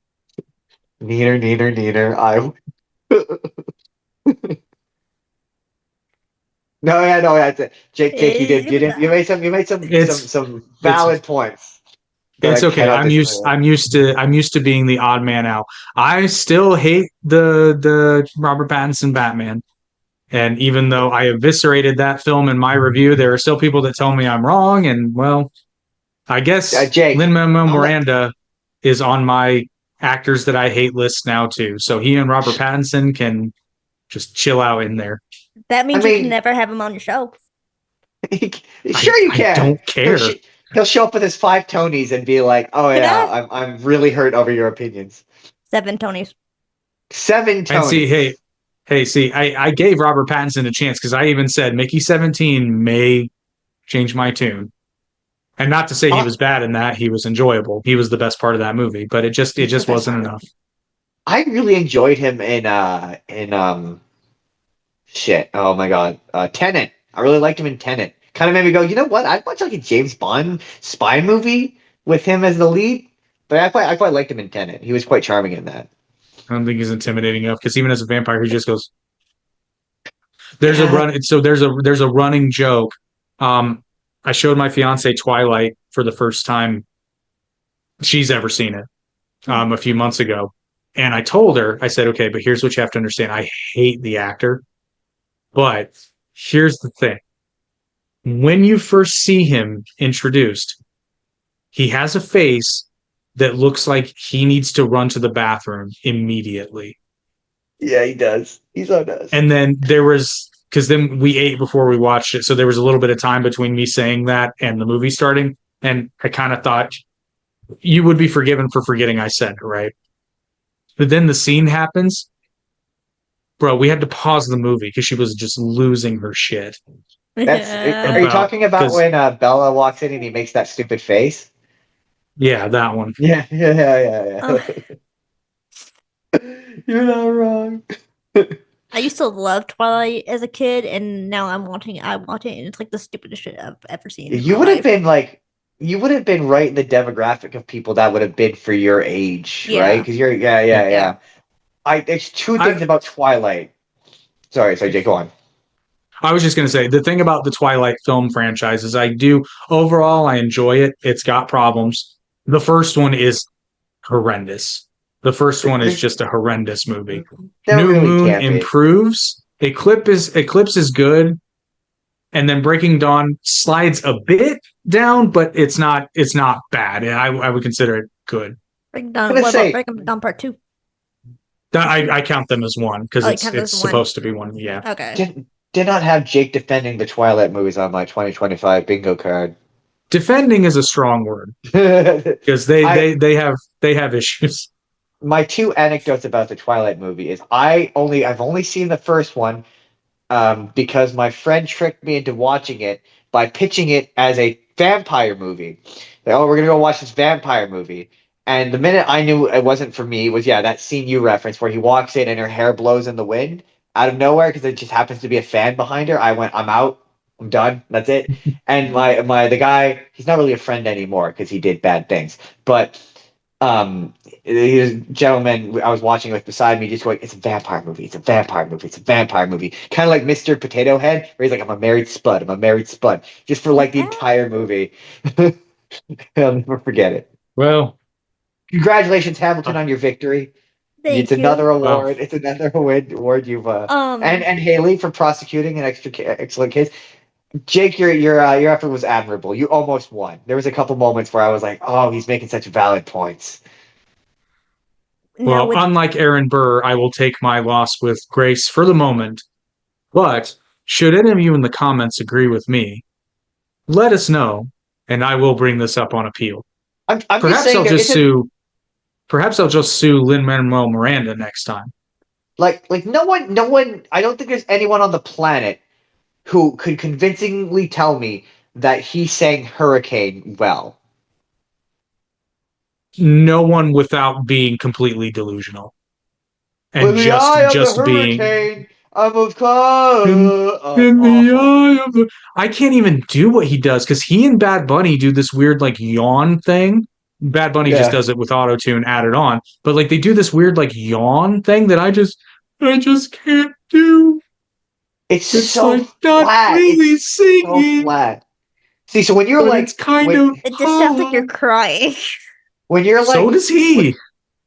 Neater. No, that's it. Jake, you made some valid points. It's okay. I'm used to being the odd man out. I still hate the Robert Pattinson Batman. And even though I eviscerated that film in my review, there are still people that tell me I'm wrong. And well, I guess Lin-Manuel Miranda is on my actors that I hate list now too. So he and Robert Pattinson can just chill out in there. That means you can never have him on your show. Sure, you can. I don't care. He'll show up with his 5 Tonys and be like, "Oh yeah, I'm really hurt over your opinions." 7 Tonys. 7 Tonys. And see, I gave Robert Pattinson a chance because I even said Mickey 17 may change my tune. And not to say he was bad in that, he was enjoyable. He was the best part of that movie, but it just wasn't enough. I really enjoyed him in shit. Oh my god, Tenet. I really liked him in Tenet. Kind of made me go, you know what? I'd watch like a James Bond spy movie with him as the lead. But I quite liked him in Tenet. He was quite charming in that. I don't think he's intimidating enough because even as a vampire, he just goes. There's a running joke. I showed my fiance Twilight for the first time she's ever seen it a few months ago. And I told her, I said, okay, but here's what you have to understand. I hate the actor, but here's the thing. When you first see him introduced, he has a face that looks like he needs to run to the bathroom immediately. Yeah, he does. He so does. And then there was, because then we ate before we watched it, so there was a little bit of time between me saying that and the movie starting. And I kind of thought you would be forgiven for forgetting I said it, right? But then the scene happens. Bro, we had to pause the movie because she was just losing her shit. Are you talking about when Bella walks in and he makes that stupid face? Yeah, that one. Yeah. You're not wrong. I used to love Twilight as a kid, and now I watch it, and it's like the stupidest shit I've ever seen. You would have been right in the demographic of people that would have been for your age, right? Because you're, yeah. There's two things about Twilight. Sorry, Jake, go on. I was just going to say, the thing about the Twilight film franchise is overall, I enjoy it. It's got problems. The first one is horrendous. The first one is just a horrendous movie. New Moon improves. Eclipse is good. And then Breaking Dawn slides a bit down, but it's not bad. I would consider it good. Breaking Dawn Part 2? I count them as one because it's supposed to be one. Yeah. Okay. Did not have Jake defending the Twilight movies on my 2025 bingo card. Defending is a strong word because they have issues. My two anecdotes about the Twilight movie is I've only seen the first one because my friend tricked me into watching it by pitching it as a vampire movie. Like, we're gonna go watch this vampire movie. And the minute I knew it wasn't for me was that scene you referenced where he walks in and her hair blows in the wind out of nowhere because it just happens to be a fan behind her. I went, I'm out. I'm done. That's it. And the guy, he's not really a friend anymore because he did bad things. But he was a gentleman I was watching with beside me just going, it's a vampire movie. It's a vampire movie. It's a vampire movie. Kind of like Mr. Potato Head where he's like, I'm a married spud. I'm a married spud. Just for like the entire movie. I'll never forget it. Well, congratulations, Hamilton, on your victory. Thank you. Another award. It's another award you've and Haley for prosecuting an excellent case. Jake, your effort was admirable. You almost won. There was a couple moments where I was like, "Oh, he's making such valid points." Well, unlike Aaron Burr, I will take my loss with grace for the moment. But should any of you in the comments agree with me, let us know, and I will bring this up on appeal. Perhaps I'll just sue Lin-Manuel Miranda next time. Like no one. I don't think there's anyone on the planet who could convincingly tell me that he sang Hurricane well. No one without being completely delusional. And just being. I'm of close. In the eye of the. I can't even do what he does because he and Bad Bunny do this weird like yawn thing. Bad Bunny just does it with auto-tune added on, but like they do this weird like yawn thing that I just can't do. It's so like not flat. Really it's singing. So flat. See, so when you're like, it just sounds like you're crying. When you're like, so does he.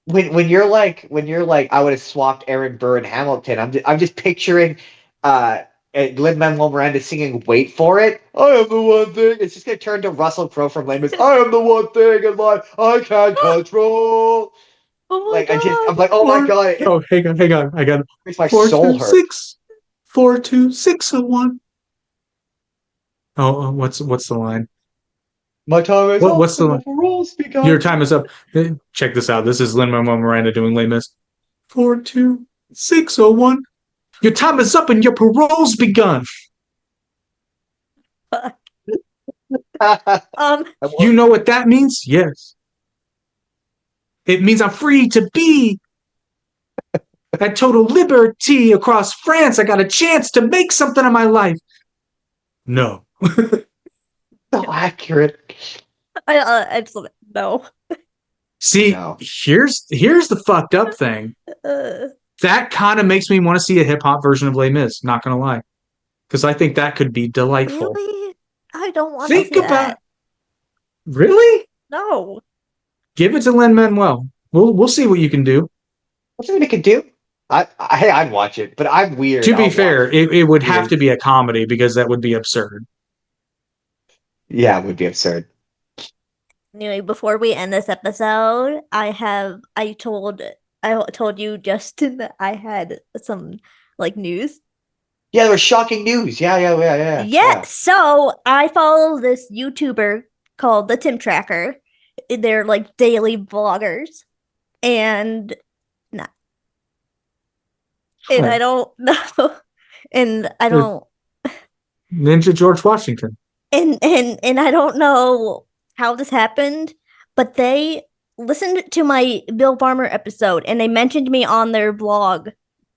When you're like, I would have swapped Aaron Burr and Hamilton. I'm just picturing Lin-Manuel Miranda singing "Wait for It." I am the one thing. It's just gonna turn to Russell Crowe from Les Mis. I am the one thing in life I can't control. I'm like, oh my god. Oh, hang on. I got it. Makes my soul hurt. 42601. Oh, what's the line? My time is up. What's the line? Your time is up. Check this out. This is Lin-Manuel Miranda doing Les Mis. 42601. Your time is up and your parole's begun. You know what that means? Yes. It means I'm free to be at total liberty across France. I got a chance to make something of my life. No. So accurate. I just love it. No. See, here's the fucked up thing. That kind of makes me want to see a hip hop version of Les Mis. Not gonna lie, because I think that could be delightful. Really? I don't want to Think see about that. really. No. Give it to Lin-Manuel. We'll see what you can do. What's what it could do? I'd watch it, but I'm weird. To be I'll fair, watch it would have weird. to be a comedy because that would be absurd. Yeah, it would be absurd. Anyway, before we end this episode, I told you, Justin, that I had some like news. Yeah, there was shocking news. Yeah. So I follow this YouTuber called the Tim Tracker. They're like daily vloggers, and nah, and I don't know, and I don't, Ninja George Washington. and I don't know how this happened, but they listened to my Bill Farmer episode, and they mentioned me on their vlog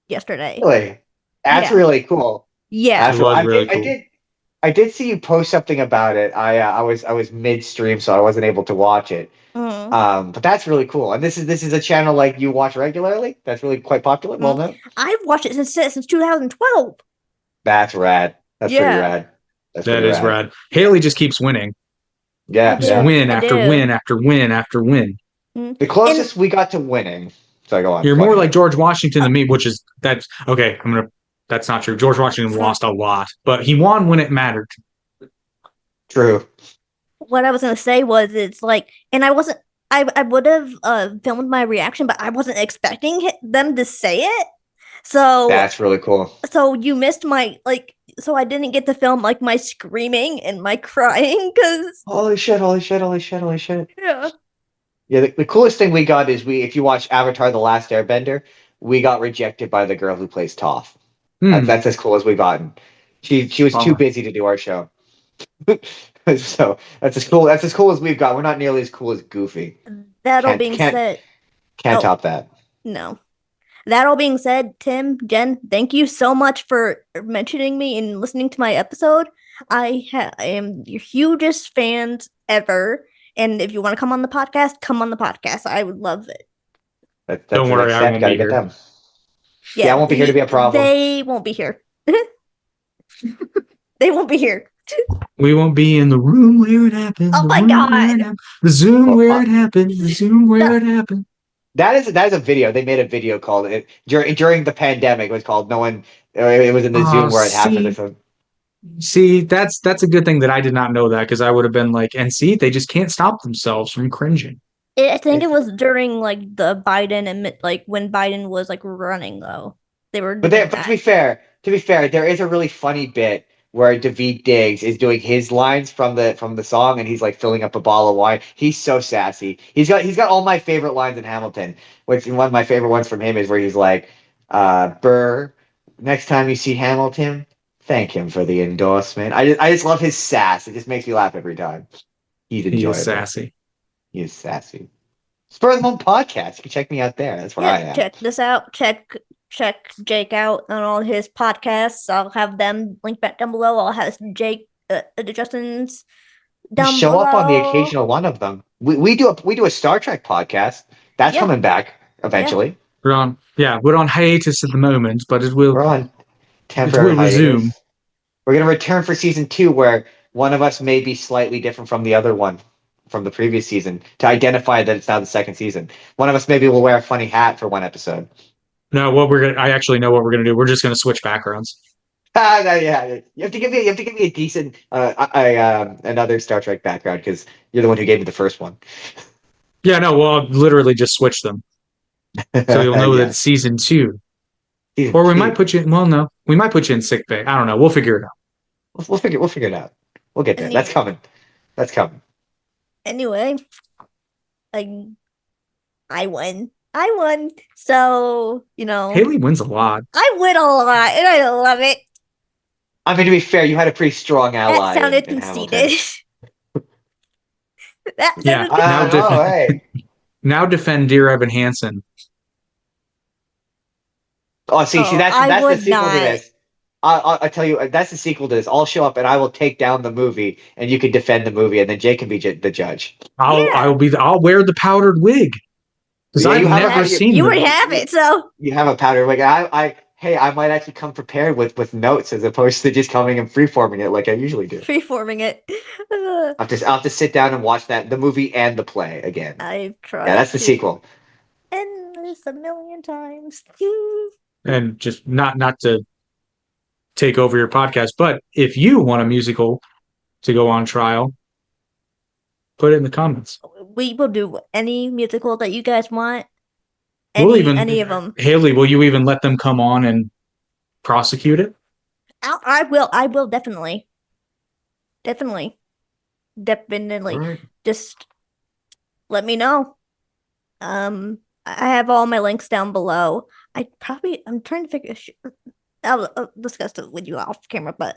yesterday. Really, that's Yeah. really cool. Yeah. It was really cool. I did see you post something about it. I was midstream, so I wasn't able to watch it. But that's really cool. And this is a channel like you watch regularly. That's really quite popular. Well known. I've watched it since 2012. That's rad. That's Yeah. pretty rad. That is rad. Haley just keeps winning. Yeah, Just Yeah. win I after do. win after win after win. The closest we got to winning. So go on. You're more like George Washington than me, which is that's okay. That's not true. George Washington lost a lot, but he won when it mattered. True. What I was gonna say was it's like, and I wasn't. I would have filmed my reaction, but I wasn't expecting them to say it. So That's really cool. So you missed my like. So I didn't get to film like my screaming and my crying because Holy shit! yeah. Yeah, the coolest thing we got is if you watch Avatar: The Last Airbender, we got rejected by the girl who plays Toph. That's as cool as we've gotten. She was too busy to do our show. So that's as cool as we've got. We're not nearly as cool as Goofy. That all Can't- being can't- said, Can't Oh. top that. no. That all being said, Tim, Jen, thank you so much for mentioning me and listening to my episode. I am your hugest fans ever. And if you want to come on the podcast, come on the podcast. I would love it. That's Don't the worry, next I step. won't Gotta be get here. them. Yeah, I won't be here to be a problem. They won't be here. They won't be here. We won't be in the room where it happened. Oh the my room God. where it happened, the Zoom where it happened. The Zoom where it happened. That is a video. They made a video called it during the pandemic. It was called No One. It was in the Zoom where it happened. Or something. See, that's a good thing that I did not know that because I would have been like, and see, they just can't stop themselves from cringing. I think it was during like the Biden and like when Biden was like running though. They were. But to be fair, there is a really funny bit where Daveed Diggs is doing his lines from the song, and he's like filling up a bottle of wine. He's so sassy. He's got all my favorite lines in Hamilton. Which one of my favorite ones from him is where he's like, "Burr, next time you see Hamilton, thank him for the endorsement." I just love his sass. It just makes me laugh every time. He's enjoyable. He is sassy. He is sassy. Spur of the Moment podcast. You can check me out there. That's where I am. Check this out. Check Jake out on all his podcasts. I'll have them linked back down below. I'll have Jake, Justin's down You show below. up on the occasional one of them. We do a Star Trek podcast. That's coming back eventually. We're on hiatus at the moment, but it will. We're on temporary hiatus. Resume. We're gonna return for season 2, where one of us may be slightly different from the other one from the previous season to identify that it's now the second season. One of us maybe will wear a funny hat for one episode. No, I actually know what we're gonna do. We're just gonna switch backgrounds. Yeah, you have to give me a decent another Star Trek background because you're the one who gave me the first one. Yeah, no, well, I'll literally just switch them, so you'll know that it's season 2. Or we might put you. Well, no, we might put you in sick bay. I don't know. We'll figure it out. We'll figure it out. We'll get there. That's coming. Anyway, I won. So, Haley wins a lot. I win a lot, and I love it. I mean, to be fair, you had a pretty strong ally. That sounded in conceited. Yeah. Now defend Dear Evan Hansen. Oh, see, that's the would sequel not. to this. I'll tell you, that's the sequel to this. I'll show up and I will take down the movie, and you can defend the movie, and then Jake can be the judge. I'll wear the powdered wig because I've never seen. You would have it, so You have a powder wig. hey, I might actually come prepared with notes as opposed to just coming and freeforming it like I usually do. Freeforming it. I'll have to sit down and watch the movie and the play again. I've tried. Yeah, that's the sequel. Endless a million times. And just not to take over your podcast, but if you want a musical to go on trial, put it in the comments. We will do any musical that you guys want. Any of them. Haley, will you even let them come on and prosecute it? I will definitely. Definitely. Right. Just let me know. I have all my links down below. I'm trying to figure. I'll discuss it with you off camera. But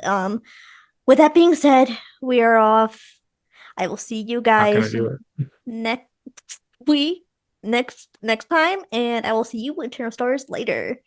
with that being said, we are off. I will see you guys next time, and I will see you in Eternal Stars later.